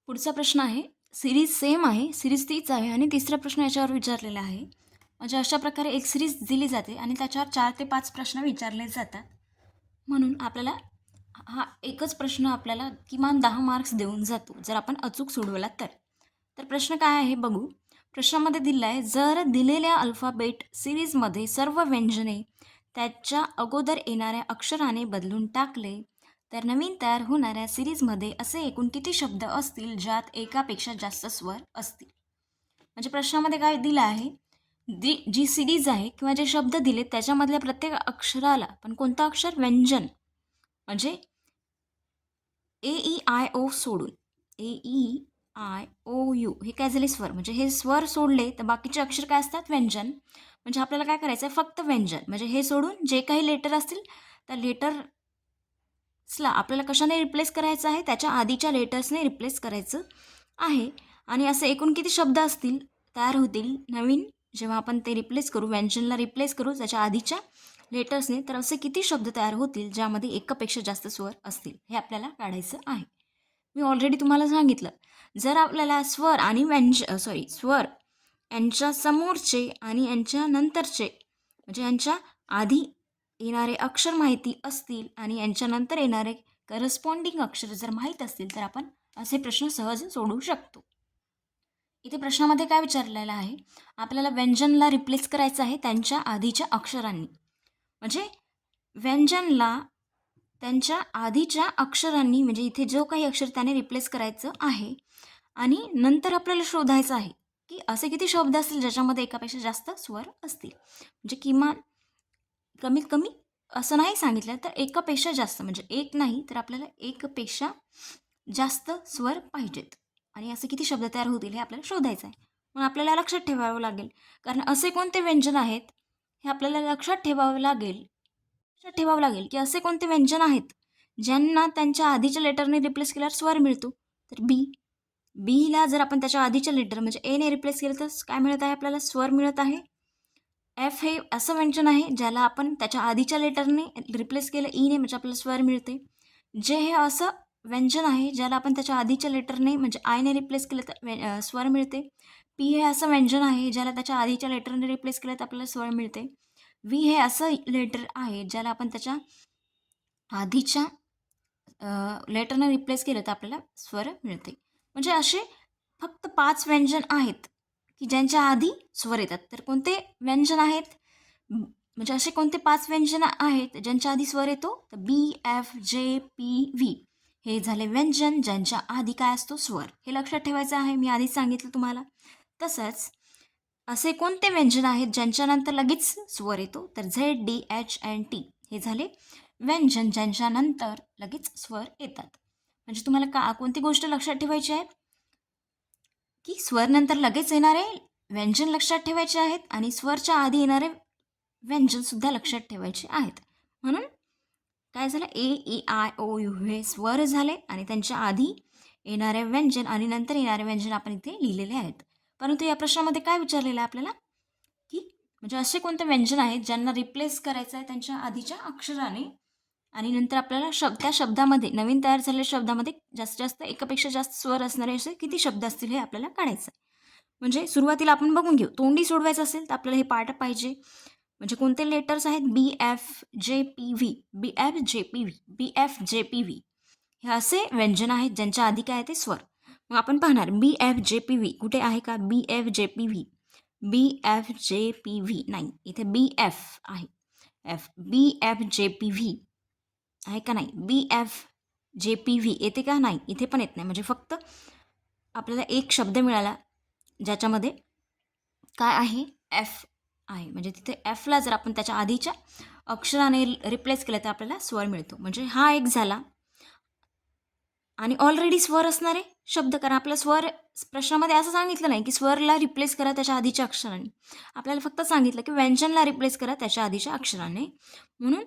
पुढचा प्रश्न आहे, सिरीज सेम आहे, सिरीज तीच आहे आणि तिसरा प्रश्न याच्यावर विचारलेला आहे. म्हणजे अशा प्रकारे एक सिरीज दिली जाते आणि त्याच्यावर 4 ते 5 प्रश्न विचारले जातात. म्हणून आपल्याला हा एकच प्रश्न आपल्याला किमान 10 मार्क्स देऊन जातो जर आपण अचूक सोडवला तर. तर प्रश्न काय आहे बघू. प्रश्नामध्ये दिला आहे, जर दिलेल्या अल्फाबेट सिरीजमध्ये सर्व व्यंजने त्याच्या अगोदर येणाऱ्या अक्षराने बदलून टाकले तर नवीन तयार होणाऱ्या सिरीजमध्ये असे एकूण किती शब्द असतील ज्यात एकापेक्षा जास्त स्वर असतील. म्हणजे प्रश्नामध्ये काय दिलं आहे, जी सिरीज आहे किंवा जे शब्द दिले त्याच्यामधल्या प्रत्येक अक्षराला, पण कोणतं अक्षर, व्यंजन, म्हणजे AEIO सोडून AEIOU हे काय झाले स्वर, म्हणजे हे स्वर सोडले तर बाकीचे अक्षर काय असतात, व्यंजन. म्हणजे आपल्याला काय करायचं आहे, फक्त व्यंजन म्हणजे हे सोडून जे काही लेटर असतील त्या लेटर्सला आपल्याला कशाने रिप्लेस करायचं आहे, त्याच्या आधीच्या लेटर्सने रिप्लेस करायचं आहे. आणि असे एकूण किती शब्द असतील तयार होतील नवीन जेव्हा आपण ते रिप्लेस करू, व्यंजनला रिप्लेस करू त्याच्या आधीच्या लेटर्सने, तर असे किती शब्द तयार होतील ज्यामध्ये एकापेक्षा जास्त स्वर असतील हे आपल्याला काढायचं आहे. मी ऑलरेडी तुम्हाला सांगितलं, जर आपल्याला स्वर आणि स्वर यांच्या समोरचे आणि यांच्या नंतरचे म्हणजे यांच्या आधी येणारे अक्षर माहिती असतील आणि यांच्यानंतर येणारे करस्पॉन्डिंग अक्षर जर माहीत असतील तर आपण असे प्रश्न सहज सोडवू शकतो. इथे प्रश्नामध्ये काय विचारलेलं आहे, आपल्याला व्यंजनला रिप्लेस करायचं आहे त्यांच्या आधीच्या अक्षरांनी. म्हणजे व्यंजनला त्यांच्या आधीच्या अक्षरांनी, म्हणजे इथे जो काही अक्षर त्याने रिप्लेस करायचं आहे. आणि नंतर आपल्याला शोधायचं आहे की असे किती शब्द असतील ज्याच्यामध्ये एकापेक्षा जास्त स्वर असतील. म्हणजे किमान कमीत कमी असं नाही सांगितलं तर एकापेक्षा जास्त, म्हणजे एक नाही तर आपल्याला एकपेक्षा जास्त स्वर पाहिजेत. आणि असे किती शब्द तयार होतील हे आपल्याला शोधायचं आहे. मग आपल्याला लक्षात ठेवावं लागेल, कारण असे कोणते व्यंजन आहेत हे आपल्याला लक्षात ठेवावं लागेल. की असे कोणते व्यंजन आहेत ज्यांना त्यांच्या आधीच्या लेटरने रिप्लेस केल्यावर स्वर मिळतो. तर बीला जर आपण त्याच्या आधीच्या लेटर म्हणजे एने रिप्लेस केलं तर काय मिळत आहे, आपल्याला स्वर मिळत आहे. एफ हे असं व्यंजन आहे ज्याला आपण त्याच्या आधीच्या लेटरने रिप्लेस केलं ईने, म्हणजे आपल्याला स्वर मिळते. जे हे असं व्यंजन आहे ज्याला आपण त्याच्या आधीच्या लेटरने म्हणजे आयने रिप्लेस केलं तर स्वर मिळते. पी हे असं व्यंजन आहे ज्याला त्याच्या आधीच्या लेटरने रिप्लेस केलं तर आपल्याला स्वर मिळते. व्ही हे असं लेटर आहे ज्याला आपण त्याच्या आधीच्या लेटरने रिप्लेस केलं तर आपल्याला स्वर मिळते. म्हणजे असे फक्त 5 व्यंजन आहेत की ज्यांच्या आधी स्वर येतात. तर कोणते व्यंजन आहेत, म्हणजे असे कोणते 5 व्यंजन आहेत ज्यांच्या आधी स्वर येतो? तर बी, एफ, जे, पी, व्ही हे झाले व्यंजन ज्यांच्या आधी काय असतो? स्वर. हे लक्षात ठेवायचं आहे, मी आधीच सांगितलं तुम्हाला. तसंच असे कोणते व्यंजन आहेत ज्यांच्यानंतर लगेच स्वर येतो? तर Z, D, H, N, T हे झाले व्यंजन ज्यांच्यानंतर लगेच स्वर येतात. म्हणजे तुम्हाला कोणती गोष्ट लक्षात ठेवायची आहे? की स्वर नंतर लगेच येणारे व्यंजन लक्षात ठेवायचे आहेत आणि स्वरच्या आधी येणारे व्यंजनसुद्धा लक्षात ठेवायचे आहेत. म्हणून काय झालं? ए, ई, आय, ओ, यू हे स्वर झाले आणि त्यांच्या आधी येणारे व्यंजन आणि नंतर येणारे व्यंजन आपण इथे लिहिलेले आहेत. परंतु या प्रश्नामध्ये काय विचारलेलं आहे आपल्याला? की म्हणजे असे कोणते व्यंजन आहेत ज्यांना रिप्लेस करायचं आहे त्यांच्या आधीच्या अक्षराने आणि नंतर आपल्याला त्या शब्दामध्ये नवीन तयार झालेल्या शब्दामध्ये जास्तीत जास्त एकापेक्षा जास्त स्वर असणारे असे किती शब्द असतील हे आपल्याला काढायचं आहे. म्हणजे सुरुवातीला आपण बघून घेऊ. तोंडी सोडवायचं असेल तर आपल्याला हे पाठ पाहिजे. म्हणजे कोणते लेटर्स आहेत? बी, एफ, जे, पी, व्ही, बी, एफ, जे, पी, व्ही, बी, एफ, जे, पी, व्ही हे असे व्यंजन आहेत ज्यांच्या आधी काय आहे ते स्वर. मग आपण पाहणार बी, एफ, जे, पी, व्ही कुठे आहे का? बी, एफ, जे, पी, व्ही, बी, एफ, जे, पी, व्ही नाही, इथे बी, एफ आहे. बी, एफ, जे, पी, व्ही आहे का नाही? बी, एफ, जे, पी, व्ही येते का? नाही, इथे पण येत नाही. म्हणजे फक्त आपल्याला एक शब्द मिळाला ज्याच्यामध्ये काय आहे? एफ आहे. म्हणजे तिथे एफला जर आपण त्याच्या आधीच्या अक्षराने रिप्लेस केलं तर आपल्याला स्वर मिळतो. म्हणजे हा एक झाला आणि ऑलरेडी स्वर असणारे शब्द. कारण आपला स्वर प्रश्नामध्ये असं सांगितलं नाही की स्वरला रिप्लेस करा त्याच्या आधीच्या अक्षराने. आपल्याला फक्त सांगितलं की व्यंजनला रिप्लेस करा त्याच्या आधीच्या अक्षराने. म्हणून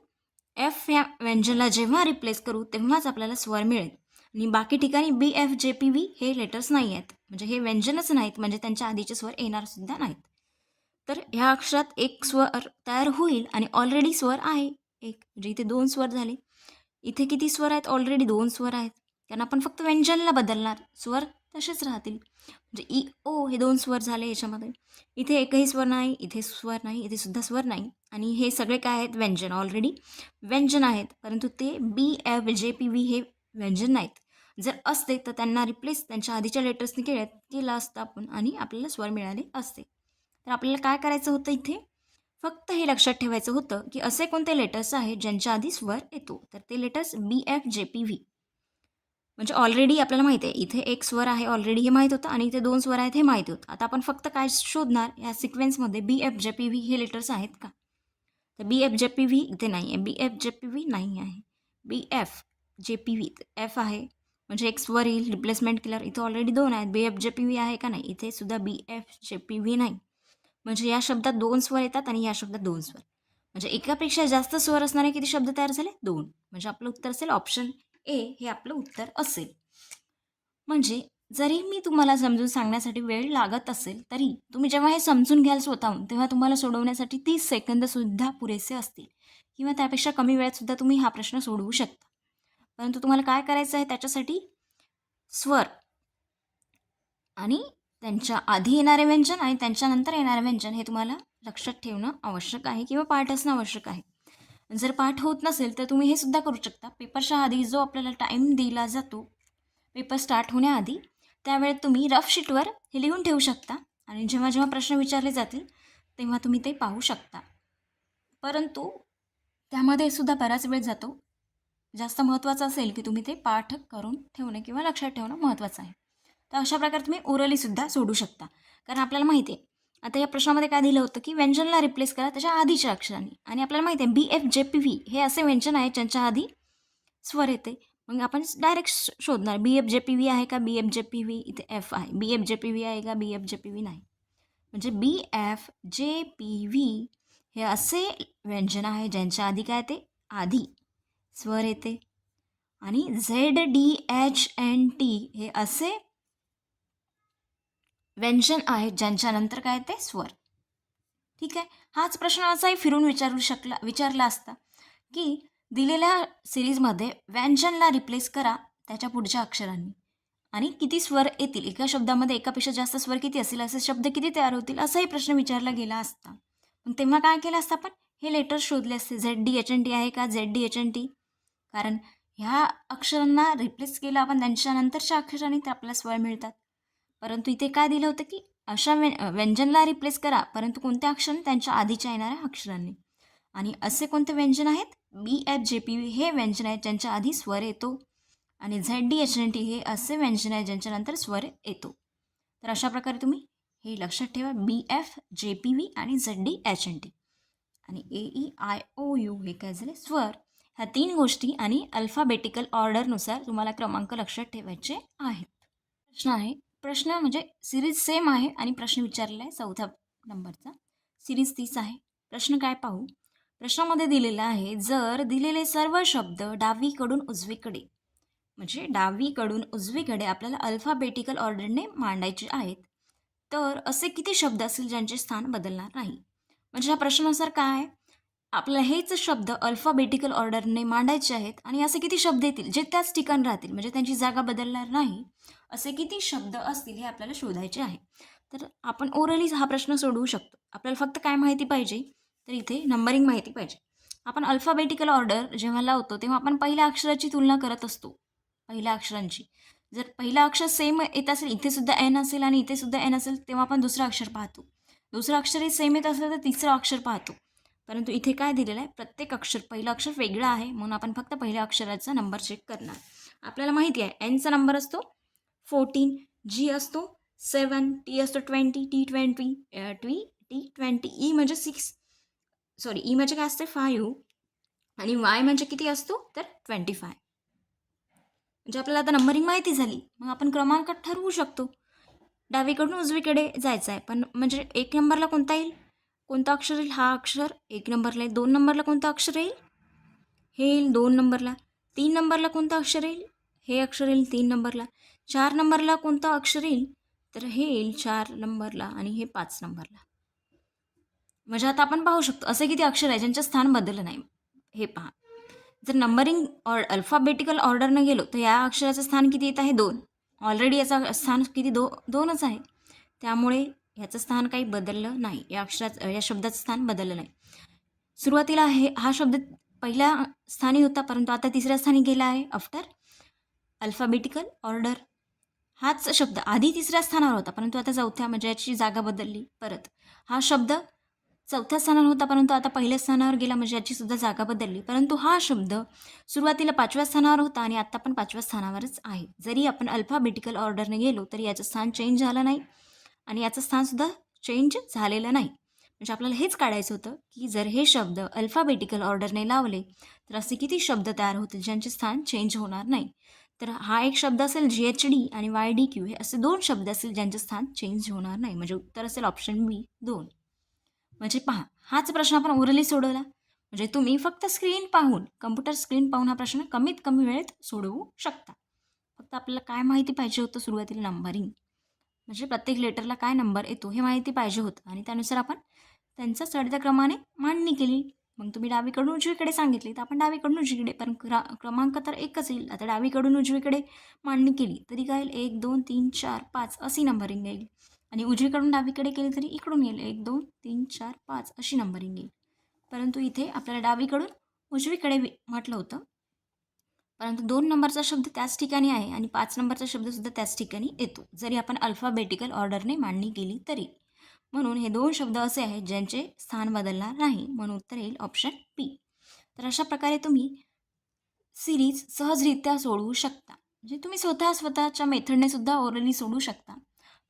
एफ या व्यंजनला जेव्हा रिप्लेस करू तेव्हाच आपल्याला स्वर मिळेल. आणि बाकी ठिकाणी बी, एफ, जे, पी, व्ही हे लेटर्स नाही आहेत. म्हणजे हे व्यंजनच नाहीत, म्हणजे त्यांच्या आधीचे स्वर येणारसुद्धा नाहीत. तर ह्या अक्षरात एक स्वर तयार होईल आणि ऑलरेडी स्वर आहे एक. म्हणजे इथे 2 स्वर झाले. इथे किती स्वर आहेत? ऑलरेडी 2 स्वर आहेत. कारण आपण फक्त व्यंजनला बदलणार, स्वर तसेच राहतील. म्हणजे ई, ओ हे 2 स्वर झाले याच्यामध्ये. इथे एकही स्वर नाही, इथे स्वर नाही, इथे सुद्धा स्वर नाही. आणि हे सगळे काय आहेत? व्यंजन. ऑलरेडी व्यंजन आहेत, परंतु ते बी, एफ, जे, पी, व्ही हे व्यंजन नाहीत. जर असते तर त्यांना रिप्लेस त्यांच्या आधीच्या लेटर्सने केलं असतं आपण आणि आपल्याला स्वर मिळाले असते. तर आपल्याला काय करायचं होतं इथे? फक्त हे लक्षात ठेवायचं होतं की असे कोणते लेटर्स आहेत ज्यांच्या आधी स्वर येतो. तर ते लेटर्स बी, एफ, जे, पी, व्ही. म्हणजे ऑलरेडी आपल्याला माहिती आहे इथे एक स्वर आहे, ऑलरेडी हे माहीत होतं आणि इथे 2 स्वर आहेत हे माहीत होतं. आता आपण फक्त काय शोधणार या सिक्वेन्समध्ये बी, एफ, जे, पी, व्ही हे लेटर्स आहेत का? तर बी, एफ, जे, पी, व्ही इथे नाही आहे. बी, एफ, जे, पी, व्ही नाही आहे. बी, एफ, जे, पी, व्ही एफ आहे म्हणजे एक स्वर येईल रिप्लेसमेंट केल्यावर. इथे ऑलरेडी 2 आहेत. बी, एफ, जे, पी, व्ही आहे का? नाही, इथे सुद्धा बी, एफ, जे, पी, व्ही नाही. म्हणजे या शब्दात 2 स्वर येतात आणि या शब्दात 2 स्वर. म्हणजे एकापेक्षा जास्त स्वर असणारे किती शब्द तयार झाले? 2. म्हणजे आपलं उत्तर असेल ऑप्शन ए हे आपलं उत्तर असेल. म्हणजे जरी मी तुम्हाला समजून सांगण्यासाठी वेळ लागत असेल तरी तुम्ही जेव्हा हे समजून घ्याल स्वतःहून तेव्हा तुम्हाला सोडवण्यासाठी 30 सेकंदसुद्धा पुरेसे असतील किंवा त्यापेक्षा कमी वेळातसुद्धा तुम्ही हा प्रश्न सोडवू शकता. परंतु तुम्हाला काय करायचं आहे त्याच्यासाठी? स्वर आणि त्यांच्या आधी येणारे व्यंजन आणि त्यांच्यानंतर येणारे व्यंजन हे तुम्हाला लक्षात ठेवणं आवश्यक आहे किंवा पाठ असणं आवश्यक आहे. जर पाठ होत नसेल तर तुम्ही हे सुद्धा करू शकता. पेपरच्या आधी जो आपल्याला टाईम दिला जातो पेपर स्टार्ट होण्याआधी त्यावेळेत तुम्ही रफ शीटवर हे लिहून ठेवू शकता आणि जेव्हा जेव्हा प्रश्न विचारले जातील तेव्हा तुम्ही ते पाहू शकता. परंतु त्यामध्ये सुद्धा बराच वेळ जातो. जास्त महत्त्वाचं असेल की तुम्ही ते पाठ करून ठेवणं किंवा लक्षात ठेवणं महत्त्वाचं आहे. तर अशा प्रकारे तुम्ही ओरलीसुद्धा सोडू शकता. कारण आपल्याला माहिती आहे आता या प्रश्नामध्ये काय दिलं होतं की व्यंजनला रिप्लेस करा त्याच्या आधीच्या अक्षरांनी आणि आपल्याला माहिती आहे बी, एफ, जे, पी, व्ही हे असे व्यंजन आहेत ज्यांच्या आधी स्वर येते. मग आपण डायरेक्ट शोधणार बी, एफ, जे, पी, व्ही आहे का? बी, एफ, जे, पी, व्ही इथे एफ आहे. बी, एफ, जे, पी, व्ही आहे का? बी, एफ, जे, पी, व्ही नाही. म्हणजे बी, एफ, जे, पी, व्ही हे असे व्यंजन आहे ज्यांच्या आधी काय ते आधी स्वर येते आणि Z, D, H, N, T हे असे व्यंजन आहेत ज्यांच्यानंतर काय ते स्वर. ठीक आहे. हाच प्रश्न असाही फिरून विचारला असता की दिलेल्या सिरीजमध्ये व्यंजनला रिप्लेस करा त्याच्या पुढच्या अक्षरांनी आणि किती स्वर येतील एका शब्दामध्ये एकापेक्षा जास्त स्वर किती असेल असे शब्द किती तयार होतील असाही प्रश्न विचारला गेला असता. पण तेव्हा काय केलं असतं आपण? हे लेटर शोधले असते. Z, D, H, N, T आहे का? Z, D, H, N, T कारण ह्या अक्षरांना रिप्लेस केलं आपण त्यांच्यानंतरच्या अक्षरांनी तर आपल्याला स्वर मिळतात. परंतु इथे काय दिलं होतं की अशा व्यंजनला रिप्लेस करा परंतु कोणत्या अक्षरांनी? त्यांच्या आधीच्या येणाऱ्या अक्षरांनी. आणि असे कोणते व्यंजन आहेत? BFJPV हे व्यंजन आहेत ज्यांच्या आधी स्वर येतो आणि ZDHNT हे असे व्यंजन आहे ज्यांच्यानंतर स्वर येतो. तर अशा प्रकारे तुम्ही हे लक्षात ठेवा, BFJPV आणि ZDHNT. आणि AEIOU हे काय झाले? स्वर. ह्या 3 गोष्टी आणि अल्फाबेटिकल ऑर्डरनुसार तुम्हाला क्रमांक लक्षात ठेवायचे आहेत. प्रश्न आहे, प्रश्न म्हणजे सिरीज सेम आहे आणि प्रश्न विचारलेला आहे 4थ्या नंबरचा. सिरीज 30 आहे. प्रश्न काय पाहू? प्रश्नामध्ये दिलेला आहे, जर दिलेले सर्व शब्द डावीकडून उजवीकडे म्हणजे डावीकडून उजवीकडे आपल्याला अल्फाबेटिकल ऑर्डरने मांडायचे आहेत, तर असे किती शब्द असतील ज्यांचे स्थान बदलणार नाही? म्हणजे ह्या प्रश्नानुसार काय, आपल्याला हेच शब्द अल्फाबेटिकल ऑर्डरने मांडायचे आहेत आणि असे किती शब्द येतील जे त्याच ठिकाणी राहतील, म्हणजे त्यांची जागा बदलणार नाही, असे किती शब्द असतील हे आपल्याला शोधायचे आहे. तर आपण ओरली हा प्रश्न सोडवू शकतो. आपल्याला फक्त काय माहिती पाहिजे, तर इथे नंबरिंग माहिती पाहिजे. आपण अल्फाबेटिकल ऑर्डर जेव्हा लावतो तेव्हा आपण पहिल्या अक्षराची तुलना करत असतो, पहिल्या अक्षरांची. जर पहिलं अक्षर सेम येत असेल, इथे सुद्धा एन असेल आणि इथे सुद्धा एन असेल, तेव्हा आपण दुसरं अक्षर पाहतो. दुसरं अक्षरही सेम येत असलं तर तिसरं अक्षर पाहतो. परंतु इथे काय दिलेलं आहे, प्रत्येक अक्षर पहिलं अक्षर वेगळं आहे, म्हणून आपण फक्त पहिल्या अक्षराचा नंबर चेक करणार. आपल्याला माहिती आहे एनचा नंबर असतो 14, जी असतो 7, टी असतो 20, टी20, ई म्हणजे 6, सॉरी ई म्हणजे काय असते 5 आणि वाय म्हणजे किती असतो तर 25. म्हणजे आपल्याला आता नंबरिंग माहिती झाली, मग आपण क्रमांक ठरवू शकतो. डावीकडून उजवीकडे जायचं आहे, पण म्हणजे 1 नंबरला कोणता येईल, कोणता अक्षर येईल, हा अक्षर 1 नंबरला येईल. 2 नंबरला कोणतं अक्षर येईल, हे येईल 2 नंबरला. 3 नंबरला कोणतं अक्षर येईल, हे अक्षर येईल 3 नंबरला. 4 नंबरला कोणतं अक्षर येईल, तर हे येईल 4 नंबरला आणि हे 5 नंबरला. म्हणजे आता आपण पाहू शकतो असे किती अक्षर आहे ज्यांचं स्थान बदललं नाही. हे पहा, जर नंबरिंग अल्फाबेटिकल ऑर्डरनं गेलो तर या अक्षराचं स्थान किती येत आहे 2. ऑलरेडी याचं स्थान किती 2च आहे, त्यामुळे ह्याचं स्थान काही बदललं नाही, या शब्दाचं स्थान बदललं नाही. सुरुवातीला हा शब्द पहिल्या स्थानी होता, परंतु आता तिसऱ्या स्थानी गेला आहे आफ्टर अल्फाबेटिकल ऑर्डर. हाच शब्द आधी तिसऱ्या स्थानावर होता, परंतु आता चौथ्या, म्हणजे याची जागा बदलली. परत हा शब्द चौथ्या स्थानावर होता, परंतु आता पहिल्या स्थानावर गेला, म्हणजे याची सुद्धा जागा बदलली. परंतु हा शब्द सुरुवातीला 5व्या स्थानावर होता आणि आता पण 5व्या स्थानावरच आहे. जरी आपण अल्फाबेटिकल ऑर्डरने गेलो तरी याचं स्थान चेंज झालं नाही आणि याचं स्थानसुद्धा चेंज झालेलं नाही. म्हणजे आपल्याला हेच काढायचं होतं की जर हे शब्द अल्फाबेटिकल ऑर्डरने लावले तर असे किती शब्द तयार होतील ज्यांचे स्थान चेंज होणार नाही. तर हा एक शब्द असेल GHD आणि YDQ, हे असे 2 शब्द असतील ज्यांचे स्थान चेंज होणार नाही. म्हणजे उत्तर असेल ऑप्शन बी 2. म्हणजे पहा, हाच प्रश्न आपण ओरली सोडवला. म्हणजे तुम्ही फक्त स्क्रीन पाहून, कम्प्युटर स्क्रीन पाहून हा प्रश्न कमीत कमी वेळेत सोडवू शकता. फक्त आपल्याला काय माहिती पाहिजे होतं, सुरुवातीला नंबरिंग म्हणजे प्रत्येक लेटरला काय नंबर येतो हे माहिती पाहिजे होतं आणि त्यानुसार आपण त्यांचा चढत्या क्रमाने मांडणी केली. मग तुम्ही डावीकडून उजवीकडे सांगितली तर आपण डावीकडून उजवीकडे, पण क्रमांक तर एकच येईल. आता डावीकडून उजवीकडे मांडणी केली तरी काय येईल, 1 2 3 4 5 अशी नंबरिंग येईल आणि उजवीकडून डावीकडे केली तरी इकडून येईल 1 2 3 4 5 अशी नंबरिंग येईल. परंतु इथे आपल्याला डावीकडून उजवीकडे म्हटलं होतं, परंतु 2 नंबरचा शब्द त्याच ठिकाणी आहे आणि 5 नंबरचा शब्दसुद्धा त्याच ठिकाणी येतो, जरी आपण अल्फाबेटिकल ऑर्डरने मांडणी केली तरी. म्हणून हे 2 शब्द असे आहेत ज्यांचे स्थान बदलणार नाही, म्हणून उत्तर येईल ऑप्शन पी. तर अशा प्रकारे तुम्ही सिरीज सहजरित्या सोडवू शकता. म्हणजे तुम्ही स्वतःच्या मेथडने सुद्धा ओरली सोडवू शकता.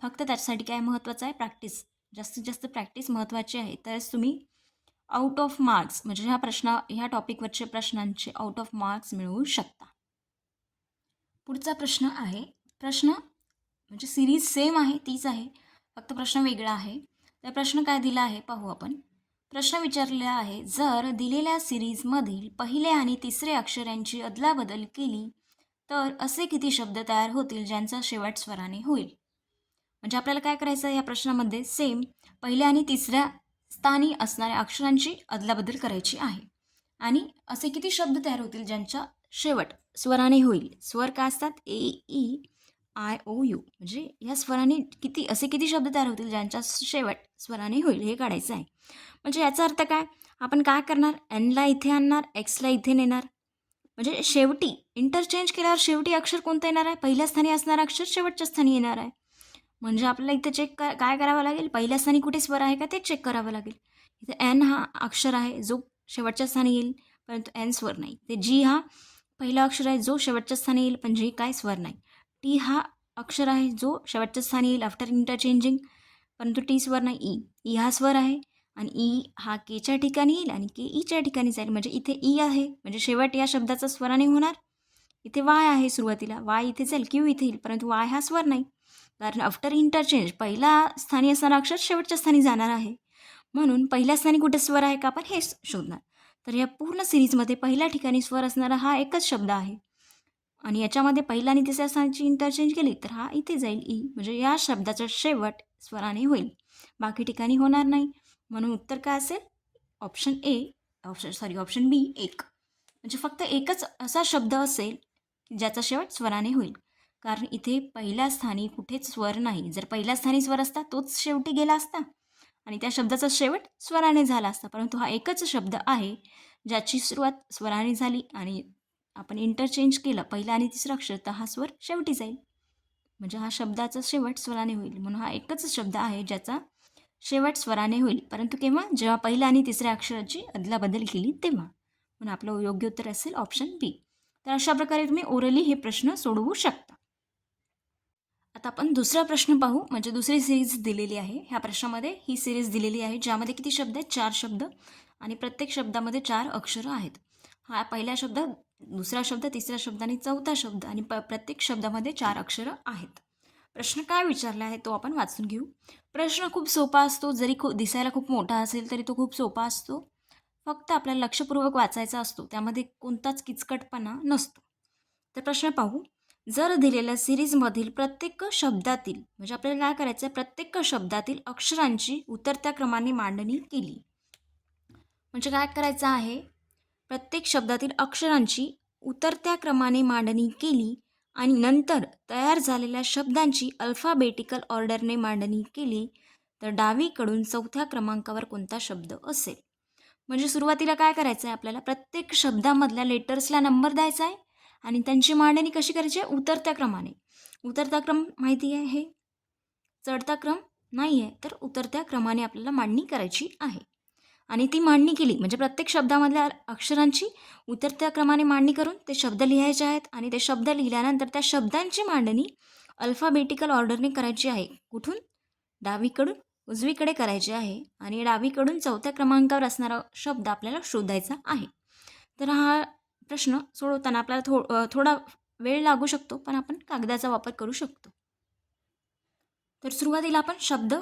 फक्त त्याच्यासाठी काय महत्त्वाचं आहे, प्रॅक्टिस. जास्तीत जास्त प्रॅक्टिस महत्त्वाची आहे, तरच तुम्ही आउट ऑफ मार्क्स म्हणजे ह्या टॉपिकवरचे प्रश्नांचे आउट ऑफ मार्क्स मिळवू शकता. पुढचा प्रश्न आहे, प्रश्न म्हणजे सिरीज सेम आहे, तीच आहे, फक्त प्रश्न वेगळा आहे. तर प्रश्न काय दिला आहे पाहू आपण. प्रश्न विचारलेला आहे, जर दिलेल्या सिरीजमधील पहिले आणि तिसरे अक्षर यांची अदलाबदल केली तर असे किती शब्द तयार होतील ज्यांचा शेवट स्वराने होईल. म्हणजे आपल्याला काय करायचं आहे या प्रश्नामध्ये, सेम पहिल्या आणि तिसऱ्या स्थानी असणाऱ्या अक्षरांची अदलाबदल करायची आहे आणि असे किती शब्द तयार होतील ज्यांचा शेवट स्वराने होईल. स्वर काय असतात, AEIOU, म्हणजे या स्वराने किती शब्द तयार होतील ज्यांचा शेवट स्वराने होईल हे काढायचं आहे. म्हणजे याचा अर्थ काय, आपण काय करणार, Nला इथे आणणार, Xला इथे नेणार, म्हणजे शेवटी इंटरचेंज केल्यावर शेवटी अक्षर कोणतं येणार आहे, पहिल्या स्थानी असणारं अक्षर शेवटच्या स्थानी येणार आहे. म्हणजे आपल्याला इथे काय करावं लागेल, पहिल्या स्थानी कुठे स्वर आहे का ते चेक करावं लागेल. इथे N हा अक्षर आहे जो शेवटच्या स्थानी येईल, परंतु एन स्वर नाही. ते जी हा पहिला अक्षर आहे जो शेवटच्या स्थानी येईल, पण जी काय स्वर नाही. टी हा अक्षर आहे जो शेवटच्या स्थानी येईल आफ्टर इंटरचेंजिंग, परंतु टी स्वर नाही. ई हा स्वर आहे आणि ई हा केच्या ठिकाणी येईल आणि के ईच्या ठिकाणी जाईल. म्हणजे इथे ई आहे, म्हणजे शेवट या शब्दाचा स्वराने होणार. इथे वाय आहे सुरुवातीला, वाय इथे जाईल, क्यू इथे येईल, परंतु वाय हा स्वर नाही. कारण आफ्टर इंटरचेंज पहिला स्थानी असणारा अक्षर शेवटच्या स्थानी जाणार आहे. म्हणून पहिल्या स्थानी कुठे स्वर आहे का आपण हे शोधणार. तर या पूर्ण सिरीजमध्ये पहिल्या ठिकाणी स्वर असणारा हा एकच शब्द आहे आणि याच्यामध्ये पहिला आणि तिसऱ्या स्थानाची इंटरचेंज केली तर हा इथे जाईल ई, म्हणजे या शब्दाचा शेवट स्वराने होईल, बाकी ठिकाणी होणार नाही. म्हणून उत्तर काय असेल? ऑप्शन ऑप्शन बी 1. म्हणजे फक्त एकच असा शब्द असेल ज्याचा शेवट स्वराने होईल, कारण इथे पहिल्या स्थानी कुठेच स्वर नाही. जर पहिल्या स्थानी स्वर असता तोच शेवटी गेला असता आणि त्या शब्दाचा शेवट स्वराने झाला असता, परंतु हा एकच शब्द आहे ज्याची सुरुवात स्वराने झाली आणि आपण इंटरचेंज केलं पहिला आणि तिसरं अक्षर, तर हा स्वर शेवटी जाईल, म्हणजे हा शब्दाचा शेवट स्वराने होईल. म्हणून हा एकच शब्द आहे ज्याचा शेवट स्वराने होईल, परंतु केव्हा? जेव्हा पहिल्या आणि तिसऱ्या अक्षराची अदलाबदल केली तेव्हा. म्हणून आपलं योग्य उत्तर असेल ऑप्शन बी. तर अशा प्रकारे तुम्ही ओरली हे प्रश्न सोडवू शकता. आता आपण दुसरा प्रश्न पाहू, म्हणजे दुसरी सिरीज दिलेली आहे. ह्या प्रश्नामध्ये ही सिरीज दिलेली आहे ज्यामध्ये किती शब्द आहेत? 4 शब्द आणि प्रत्येक शब्दामध्ये 4 अक्षरं आहेत. हा पहिला शब्द, दुसरा शब्द, तिसरा शब्द आणि चौथा शब्द आणि प्रत्येक शब्दामध्ये 4 अक्षरं आहेत. प्रश्न काय विचारला आहे तो आपण वाचून घेऊ. प्रश्न खूप सोपा असतो, जरी दिसायला खूप मोठा असेल तरी तो खूप सोपा असतो. फक्त आपल्याला लक्षपूर्वक वाचायचा असतो, त्यामध्ये कोणताच किचकटपणा नसतो. तर प्रश्न पाहू. जर दिलेल्या सिरीजमधील प्रत्येक शब्दातील, म्हणजे आपल्याला काय करायचं आहे, प्रत्येक शब्दातील अक्षरांची उतरत्या क्रमाने मांडणी केली. म्हणजे काय करायचं आहे, प्रत्येक शब्दातील अक्षरांची उतरत्या क्रमाने मांडणी केली आणि नंतर तयार झालेल्या शब्दांची अल्फाबेटिकल ऑर्डरने मांडणी केली, तर डावीकडून चौथ्या क्रमांकावर कोणता शब्द असेल. म्हणजे सुरुवातीला काय करायचं आहे, आपल्याला प्रत्येक शब्दामधल्या लेटर्सला नंबर द्यायचा आहे आणि त्यांची मांडणी कशी करायची आहे? उतरत्या क्रमाने. उतरता क्रम माहिती आहे, हे चढता क्रम नाही आहे, तर उतरत्या क्रमाने आपल्याला मांडणी करायची आहे. आणि ती मांडणी केली म्हणजे प्रत्येक शब्दामधल्या अक्षरांची उतरत्या क्रमाने मांडणी करून ते शब्द लिहायचे आहेत आणि ते शब्द लिहिल्यानंतर त्या शब्दांची मांडणी अल्फाबेटिकल ऑर्डरने करायची आहे. कुठून? डावीकडून उजवीकडे करायचे आहे आणि डावीकडून चौथ्या क्रमांकावर असणारा शब्द आपल्याला शोधायचा आहे. तर हा प्रश्न सोडवताना आपल्याला थोडा वेळ लागू शकतो, पण आपण कागदाचा वापर करू शकतो. तर सुरुवातीला आपण शब्द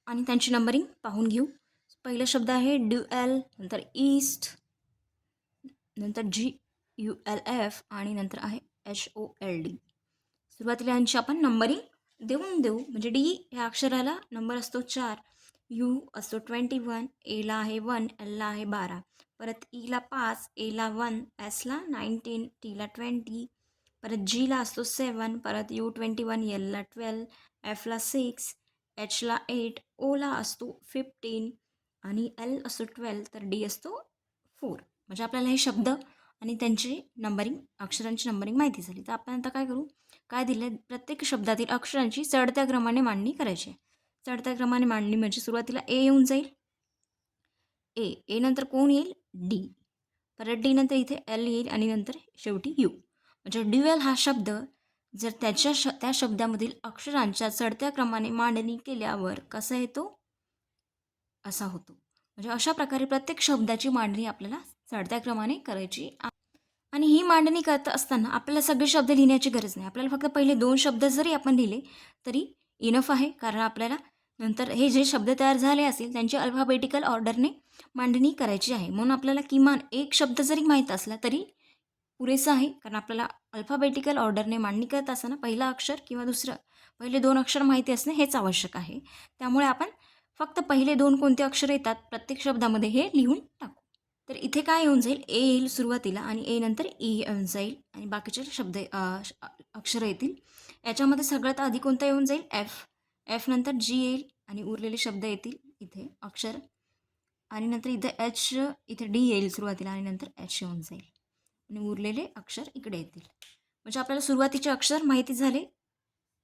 आणि त्यांची नंबरिंग पाहून घेऊ. पहिला शब्द आहे ड्युएल, नंतर ईस्ट, नंतर GULF आणि नंतर आहे HOLD. सुरुवातीला यांची आपण नंबरिंग देऊन देऊ. म्हणजे डी ह्या अक्षराला नंबर असतो 4, यू असतो 21, एला आहे 1, एलला आहे 12, परत ईला 5, एला 1, एसला 19, टीला 20, परत जीला असतो 7, परत U21, एलला 12, एफला 6, एचला 8, ओला असतो 15 आणि एल असतो 12, तर डी असतो 4. म्हणजे आपल्याला हे शब्द आणि त्यांची नंबरिंग, अक्षरांची नंबरिंग माहिती झाली. तर आपण आता काय करू, काय दिले, प्रत्येक शब्दातील अक्षरांची चढत्या क्रमाने मांडणी करायची आहे. चढत्या क्रमाने मांडणी म्हणजे सुरुवातीला ए येऊन जाईल, ए नंतर कोण येईल? डी, परत डी नंतर इथे एल येईल आणि नंतर शेवटी यू. म्हणजे ड्युएल हा शब्द जर त्या शब्दामधील अक्षरांच्या चढत्या क्रमाने मांडणी केल्यावर कसा येतो? असा होतो. म्हणजे अशा प्रकारे प्रत्येक शब्दाची मांडणी आपल्याला चढत्या क्रमाने करायची. आणि ही मांडणी करत असताना आपल्याला सगळे शब्द लिहिण्याची गरज नाही. आपल्याला फक्त पहिले 2 शब्द जरी आपण लिहिले तरी इनफ आहे, कारण आपल्याला नंतर हे जे शब्द तयार झाले असतील त्यांची अल्फाबेटिकल ऑर्डरने मांडणी करायची आहे. म्हणून आपल्याला किमान एक शब्द जरी माहीत असला तरी पुरेसं आहे, कारण आपल्याला अल्फाबेटिकल ऑर्डरने मांडणी करत असताना पहिला अक्षर किंवा दुसरं पहिले 2 अक्षर माहिती असणे हेच आवश्यक आहे. त्यामुळे आपण फक्त पहिले 2 कोणते अक्षर येतात प्रत्येक शब्दामध्ये हे लिहून टाकू. तर इथे काय येऊन जाईल? ए येईल सुरुवातीला आणि ए नंतर ई येऊन जाईल आणि बाकीचे शब्द अक्षरं येतील. याच्यामध्ये सगळ्यात आधी कोणता येऊन जाईल? एफ नंतर जी येईल आणि उरलेले शब्द येतील इथे अक्षर आणि नंतर इथे एच, इथे डी येईल सुरुवातीला आणि नंतर एच येऊन जाईल आणि उरलेले अक्षर इकडे येतील. म्हणजे आपल्याला सुरुवातीचे अक्षर माहिती झाले,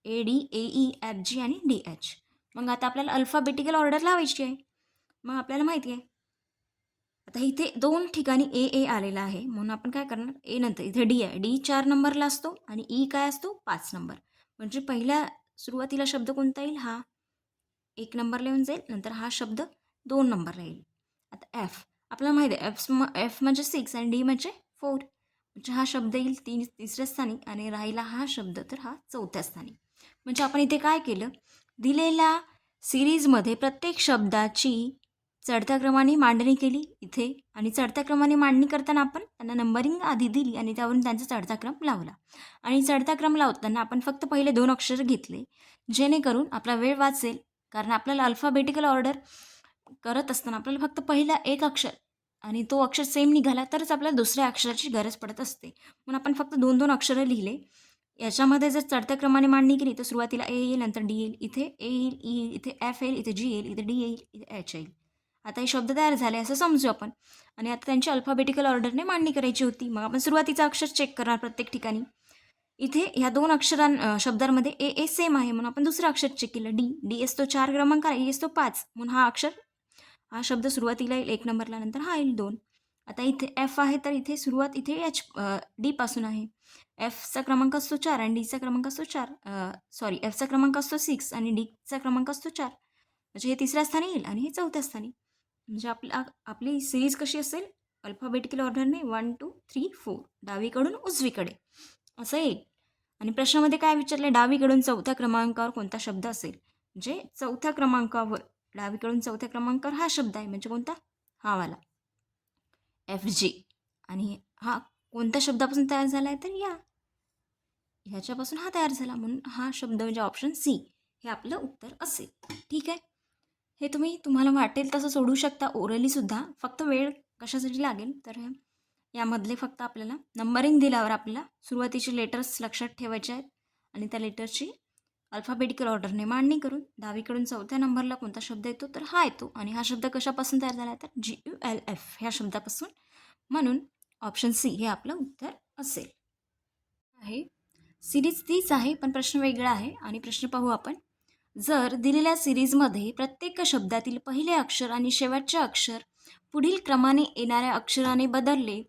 AD, AE, FG आणि DH. मग आता आपल्याला अल्फाबेटिकल ऑर्डर लावायची आहे. मग आपल्याला माहिती आहे आता इथे 2 ठिकाणी ए आलेला आहे, म्हणून आपण काय करणार, ए नंतर इथे डी आहे. डी 4 नंबरला असतो आणि ई काय असतो 5 नंबर. म्हणजे पहिल्या सुरुवातीला शब्द कोणता येईल, हा 1 नंबरला येऊन जाईल, नंतर हा शब्द 2 नंबरला येईल. आता एफ आपल्याला माहिती आहे, एफ म्हणजे 6 आणि डी म्हणजे 4. म्हणजे हा शब्द येईल तिसऱ्या स्थानी आणि राहिला हा शब्द तर हा चौथ्या स्थानी. म्हणजे आपण इथे काय केलं, दिलेल्या सिरीजमध्ये प्रत्येक शब्दाची चढत्या क्रमाने मांडणी केली इथे, आणि चढत्या क्रमाने मांडणी करताना आपण त्यांना नंबरिंग आधी दिली आणि त्यावरून त्यांचा चढता क्रम लावला. आणि चढता क्रम लावताना आपण फक्त पहिले 2 अक्षर घेतले, जेणेकरून आपला वेळ वाचेल. कारण आपल्याला अल्फाबेटिकल ऑर्डर करत असताना आपल्याला फक्त पहिला एक अक्षर आणि तो अक्षर सेम निघाला तरच आपल्याला दुसऱ्या अक्षराची गरज पडत असते. म्हणून आपण फक्त 2-2 अक्षरं लिहिले. याच्यामध्ये जर चढत्या क्रमाने मांडणी केली तर सुरुवातीला ए येईल, नंतर डी येईल, इथे ए येईल, ई येईल, इथे एफ येईल, इथे जी येईल, इथे डी येईल, इथे एच येईल. आता हे शब्द तयार झाले असं समजू आपण. आणि आता त्यांची अल्फाबेटिकल ऑर्डरने मांडणी करायची होती. मग आपण सुरुवातीचा अक्षर चेक करणार प्रत्येक ठिकाणी. इथे ह्या 2 शब्दांमध्ये ए सेम आहे, म्हणून आपण दुसरं अक्षर चेक केलं, डी. डी असतो 4 क्रमांक, ई असतो 5, म्हणून हा शब्द सुरुवातीला येईल 1 नंबरला, नंतर हा येईल 2. आता इथे एफ आहे तर इथे सुरुवात इथे डीपासून आहे. एफचा क्रमांक असतो 4 आणि डीचा क्रमांक असतो 4. एफचा क्रमांक असतो 6 आणि डीचा क्रमांक असतो 4. म्हणजे हे तिसऱ्या स्थानी येईल आणि हे चौथ्या स्थानी. म्हणजे आपली सिरीज कशी असेल, अल्फाबेटिकल ऑर्डरने 1, 2, 3, 4 डावीकडून उजवीकडे असं येईल. आणि प्रश्नामध्ये काय विचारले, डावीकडून चौथ्या क्रमांकावर कोणता शब्द असेल. म्हणजे चौथ्या क्रमांकावर डावीकडून चौथ्या क्रमांकावर हा शब्द आहे, म्हणजे कोणता, हा वाला एफ जी. आणि हा कोणत्या शब्दापासून तयार झाला आहे, तर ह्याच्यापासून हा तयार झाला, म्हणून हा शब्द म्हणजे ऑप्शन सी हे आपलं उत्तर असेल. ठीक आहे, हे तुम्हाला वाटेल तसं सोडू शकता ओरलीसुद्धा. फक्त वेळ कशासाठी लागेल, तर यामधले फक्त आपल्याला नंबरिंग दिल्यावर आपल्याला सुरुवातीचे लेटर्स लक्षात ठेवायचे आहेत आणि त्या लेटरची अल्फाबेटिकल ऑर्डरने मांडणी करून डावीकडून चौथ्या नंबरला कोणता शब्द येतो, तर हा येतो. आणि हा शब्द कशापासून तयार झाला, तर GULF ह्या शब्दापासून. म्हणून ऑप्शन सी हे आपलं उत्तर असेल. आहे सिरीज तीच आहे, पण प्रश्न वेगळा आहे. आणि प्रश्न पाहू आपण. जर दिलेल्या सिरीजमध्ये प्रत्येक शब्दातील पहिले अक्षर आणि शेवटचे अक्षर पुढील क्रमाने येणाऱ्या अक्षराने बदलले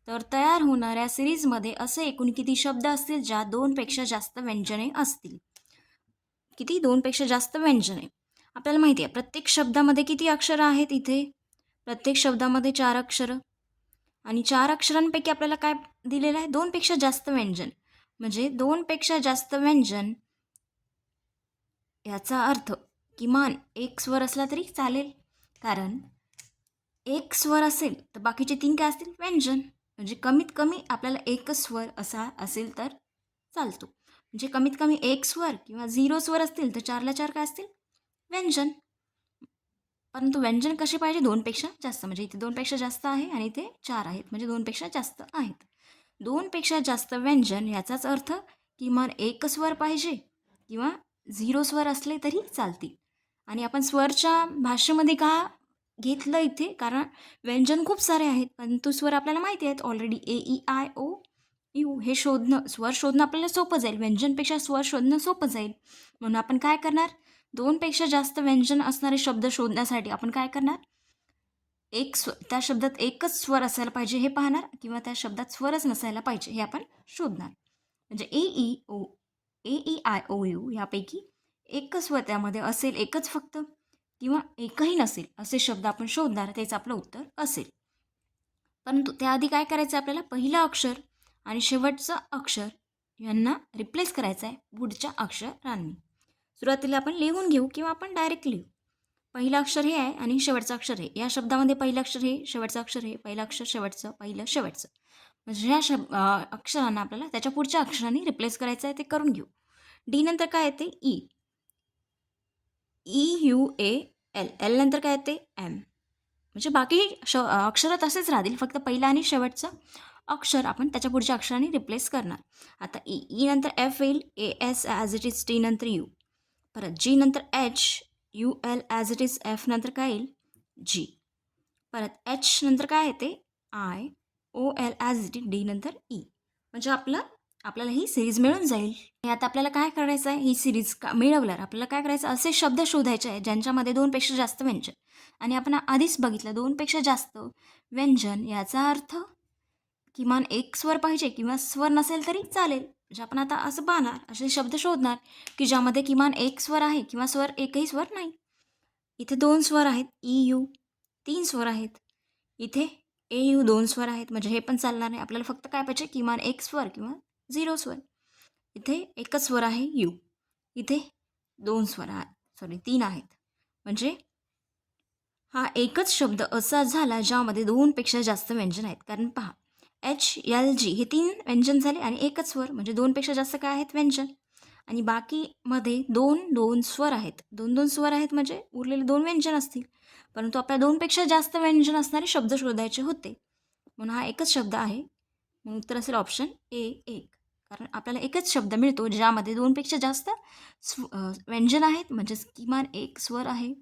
तर तयार होणाऱ्या सिरीजमध्ये असे एकूण किती शब्द असतील ज्या 2पेक्षा जास्त व्यंजने असतील. किती, 2पेक्षा जास्त व्यंजने. आपल्याला माहिती आहे प्रत्येक शब्दामध्ये किती अक्षरं आहेत, इथे प्रत्येक शब्दामध्ये 4 अक्षरं. आणि 4 अक्षरांपैकी आपल्याला काय दिलेलं आहे, 2पेक्षा जास्त व्यंजन. म्हणजे 2पेक्षा जास्त व्यंजन याचा अर्थ किमान एक स्वर असला तरी चालेल. कारण एक स्वर असेल तर बाकीचे 3 काय असतील, व्यंजन. म्हणजे कमीत कमी आपल्याला एकच स्वर असा असेल तर चालतो. म्हणजे कमीत कमी एक स्वर किंवा 0 स्वर असतील तर 4ला 4 काय असतील, व्यंजन. परंतु व्यंजन कसे पाहिजे, 2पेक्षा जास्त. म्हणजे इथे 2पेक्षा जास्त आहे आणि इथे 4 आहेत, म्हणजे 2पेक्षा जास्त आहेत. 2पेक्षा जास्त व्यंजन याचाच अर्थ किमान एक स्वर पाहिजे किंवा 0 स्वर असले तरी चालतील. आणि आपण स्वरच्या भाषेमध्ये का घेतलं इथे, कारण व्यंजन खूप सारे आहेत, परंतु स्वर आपल्याला माहिती आहेत ऑलरेडी, AEIOU हे स्वर शोधणं आपल्याला सोपं जाईल. व्यंजनपेक्षा स्वर शोधणं सोपं जाईल. म्हणून आपण काय करणार, 2पेक्षा जास्त व्यंजन असणारे शब्द शोधण्यासाठी आपण काय करणार, त्या शब्दात एकच स्वर असायला पाहिजे हे पाहणार, किंवा त्या शब्दात स्वरच नसायला पाहिजे हे आपण शोधणार. म्हणजे AEIOU यापैकी एकच स्वर त्यामध्ये असेल, एकच फक्त, किंवा एकही नसेल असे शब्द आपण शोधणार, तेच आपलं उत्तर असेल. परंतु त्याआधी काय करायचं, आपल्याला पहिलं अक्षर आणि शेवटचं अक्षर यांना रिप्लेस करायचं आहे पुढच्या अक्षरांनी. सुरुवातीला आपण लिहून घेऊ किंवा आपण डायरेक्ट लिहू. पहिलं अक्षर हे आहे आणि शेवटचं अक्षर हे. या शब्दामध्ये पहिलं अक्षर हे, शेवटचं अक्षर हे, पहिलं अक्षर शेवटचं, पहिलं शेवटचं. म्हणजे ह्या अक्षरांना आपल्याला त्याच्या पुढच्या अक्षरांनी रिप्लेस करायचं आहे, ते करून घेऊ. डी नंतर काय येते, EUAL. एल नंतर काय येते, M. म्हणजे बाकी अक्षरं तसेच राहतील, फक्त पहिलं आणि शेवटचं अक्षर आपण त्याच्या पुढच्या अक्षरांनी रिप्लेस करणार. आता ई नंतर F येईल, AS as it is, T नंतर U. परत G नंतर HUL as it is, F नंतर काय येईल, G. परत H नंतर काय येते, IOL as it is, D नंतर E. म्हणजे आपलं आपल्याला ही सिरीज मिळून जाईल. आणि आता आपल्याला काय करायचं आहे, ही सिरीज मिळवल्यावर आपल्याला काय करायचं, असे शब्द शोधायचे आहेत ज्यांच्यामध्ये 2पेक्षा जास्त व्यंजन. आणि आपण आधीच बघितलं 2पेक्षा जास्त व्यंजन याचा अर्थ किमान एक स्वर पाहिजे किंवा स्वर नसेल तरी चालेल. म्हणजे आपण आता असं पाहणार, असे शब्द शोधणार की ज्यामध्ये किमान एक स्वर आहे किंवा एकही स्वर नाही. इथे 2 स्वर आहेत, ई यू 3 स्वर आहेत. इथे ए यू 2 स्वर आहेत, म्हणजे हे पण चालणार नाही. आपल्याला फक्त काय पाहिजे, किमान एक स्वर किंवा 0 स्वर. इथे एकच स्वर आहे यू. इथे 2 स्वर सॉरी 3 आहेत. म्हणजे हा एकच शब्द असा झाला ज्यामध्ये 2पेक्षा जास्त व्यंजन आहेत. कारण पहा, एच एल जी हे 3 व्यंजन झाले आणि एकच स्वर, म्हणजे 2पेक्षा जास्त काय आहेत व्यंजन. आणि बाकीमध्ये 2 स्वर आहेत. 2 स्वर आहेत म्हणजे उरलेले 2 व्यंजन असतील. परंतु आपल्याला 2पेक्षा जास्त व्यंजन असणारे शब्द शोधायचे होते, म्हणून हा एकच शब्द आहे. म्हणून उत्तर असेल ऑप्शन ए 1. कारण आपल्याला एकच शब्द मिळतो ज्यामध्ये 2पेक्षा जास्त व्यंजन आहेत, म्हणजेच किमान एक स्वर आहे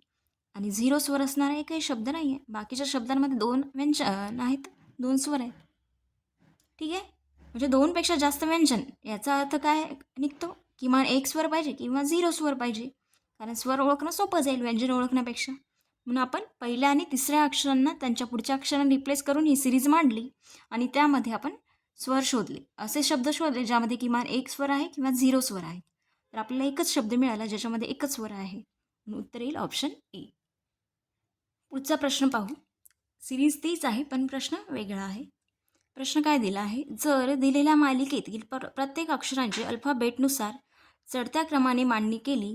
आणि 0 स्वर असणारा एकही शब्द नाही आहे. बाकीच्या शब्दांमध्ये 2 व्यंजन आहेत, 2 स्वर आहेत. ठीक आहे, म्हणजे 2पेक्षा जास्त व्यंजन याचा अर्थ काय निघतो, किमान एक स्वर पाहिजे किंवा 0 स्वर पाहिजे. कारण स्वर ओळखणं सोपं जाईल व्यंजन ओळखण्यापेक्षा. म्हणून आपण पहिल्या आणि तिसऱ्या अक्षरांना त्यांच्या पुढच्या अक्षरांना रिप्लेस करून ही सिरीज मांडली आणि त्यामध्ये आपण स्वर शोधले, असे शब्द शोधले ज्यामध्ये किमान एक स्वर आहे किंवा 0 स्वर आहे. तर आपल्याला एकच शब्द मिळाला ज्याच्यामध्ये एकच स्वर आहे, म्हणून उत्तर येईल ऑप्शन ए. पुढचा प्रश्न पाहू. सिरीज तीच आहे पण प्रश्न वेगळा आहे. प्रश्न काय दिला आहे, जर दिलेल्या मालिकेतील प्रत्येक अक्षरांची अल्फाबेटनुसार चढत्या क्रमाने मांडणी केली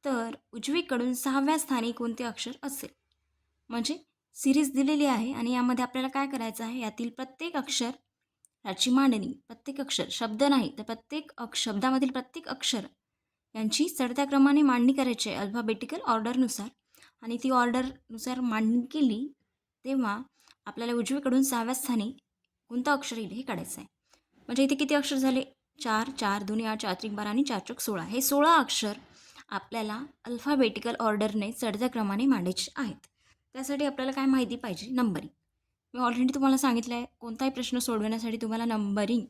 तर उजवीकडून 6व्या स्थानी कोणते अक्षर असेल. म्हणजे सिरीज दिलेली आहे आणि यामध्ये आपल्याला काय करायचं आहे, यातील प्रत्येक अक्षर याची मांडणी, प्रत्येक अक्षर शब्द नाही तर प्रत्येक शब्दामधील प्रत्येक अक्षर यांची चढत्या क्रमाने मांडणी करायची आहे अल्फाबेटिकल ऑर्डरनुसार. आणि ती ऑर्डरनुसार मांडणी केली तेव्हा आपल्याला उजवीकडून 6व्या स्थानी कोणतं अक्षर येईल हे काढायचं आहे. म्हणजे इथे किती अक्षर झाले, 4, 4 2 8 4 3 12 आणि 4 चौक 16. हे 16 अक्षर आपल्याला अल्फाबेटिकल ऑर्डरने चढत्या क्रमाने मांडायचे आहेत. त्यासाठी आपल्याला काय माहिती पाहिजे, नंबरिंग. मी ऑलरेडी तुम्हाला सांगितलं आहे, कोणताही प्रश्न सोडवण्यासाठी तुम्हाला नंबरिंग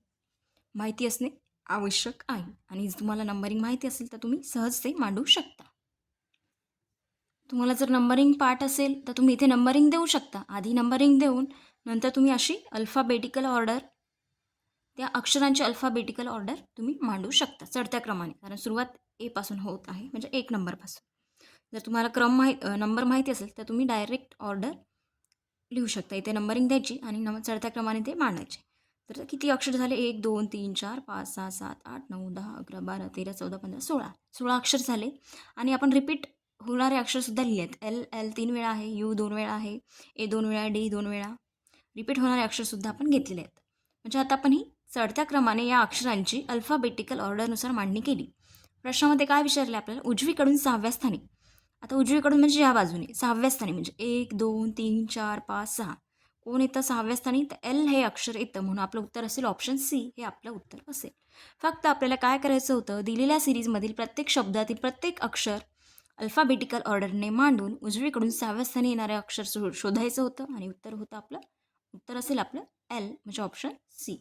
माहिती असणे आवश्यक आहे. आणि तुम्हाला नंबरिंग माहिती असेल तर तुम्ही सहज ते मांडू शकता. तुम्हाला जर नंबरिंग पार्ट असेल तर तुम्ही इथे नंबरिंग देऊ शकता. आधी नंबरिंग देऊन नंतर तुम्ही अशी अल्फाबेटिकल ऑर्डर, त्या अक्षरांची अल्फाबेटिकल ऑर्डर तुम्ही मांडू शकता चढत्या क्रमाने. कारण सुरुवात ए पासून होत आहे, म्हणजे 1 नंबरपासून. जर तुम्हाला नंबर माहिती असेल तर तुम्ही डायरेक्ट ऑर्डर लिहू शकता. इथे नंबरिंग द्यायची आणि चढत्या क्रमाने ते मांडायचे. तर किती अक्षर झाले, 1 2 3 4 5 6 7 8 9 10 11 12 13 14 15 16 अक्षर झाले. आणि आपण रिपीट होणारे अक्षरसुद्धा लिहिले आहेत. एल 3 वेळा आहे, यू 2 वेळा आहे, ए 2 वेळा, डी 2 वेळा. रिपीट होणारे अक्षरसुद्धा आपण घेतलेले आहेत. म्हणजे आता आपण ही चढत्या क्रमाने या अक्षरांची अल्फाबेटिकल ऑर्डरनुसार मांडणी केली. प्रश्नामध्ये काय विचारले आपल्याला, उजवीकडून 6व्या स्थानी. आता उजवीकडून म्हणजे या बाजूने 6व्या स्थानी, म्हणजे 1 2 3 4 5 6 कोण येतं 6व्या स्थानी, तर एल हे अक्षर येतं. म्हणून आपलं उत्तर असेल ऑप्शन सी, हे आपलं उत्तर असेल. फक्त आपल्याला काय करायचं होतं, दिलेल्या सिरीजमधील प्रत्येक शब्दातील प्रत्येक अक्षर अल्फाबेटिकल ऑर्डरने मांडून उजवीकडून 6व्या स्थानी येणारे अक्षर शोधायचं होतं आणि उत्तर होतं आपलं, उत्तर असेल आपलं एल, म्हणजे ऑप्शन सी.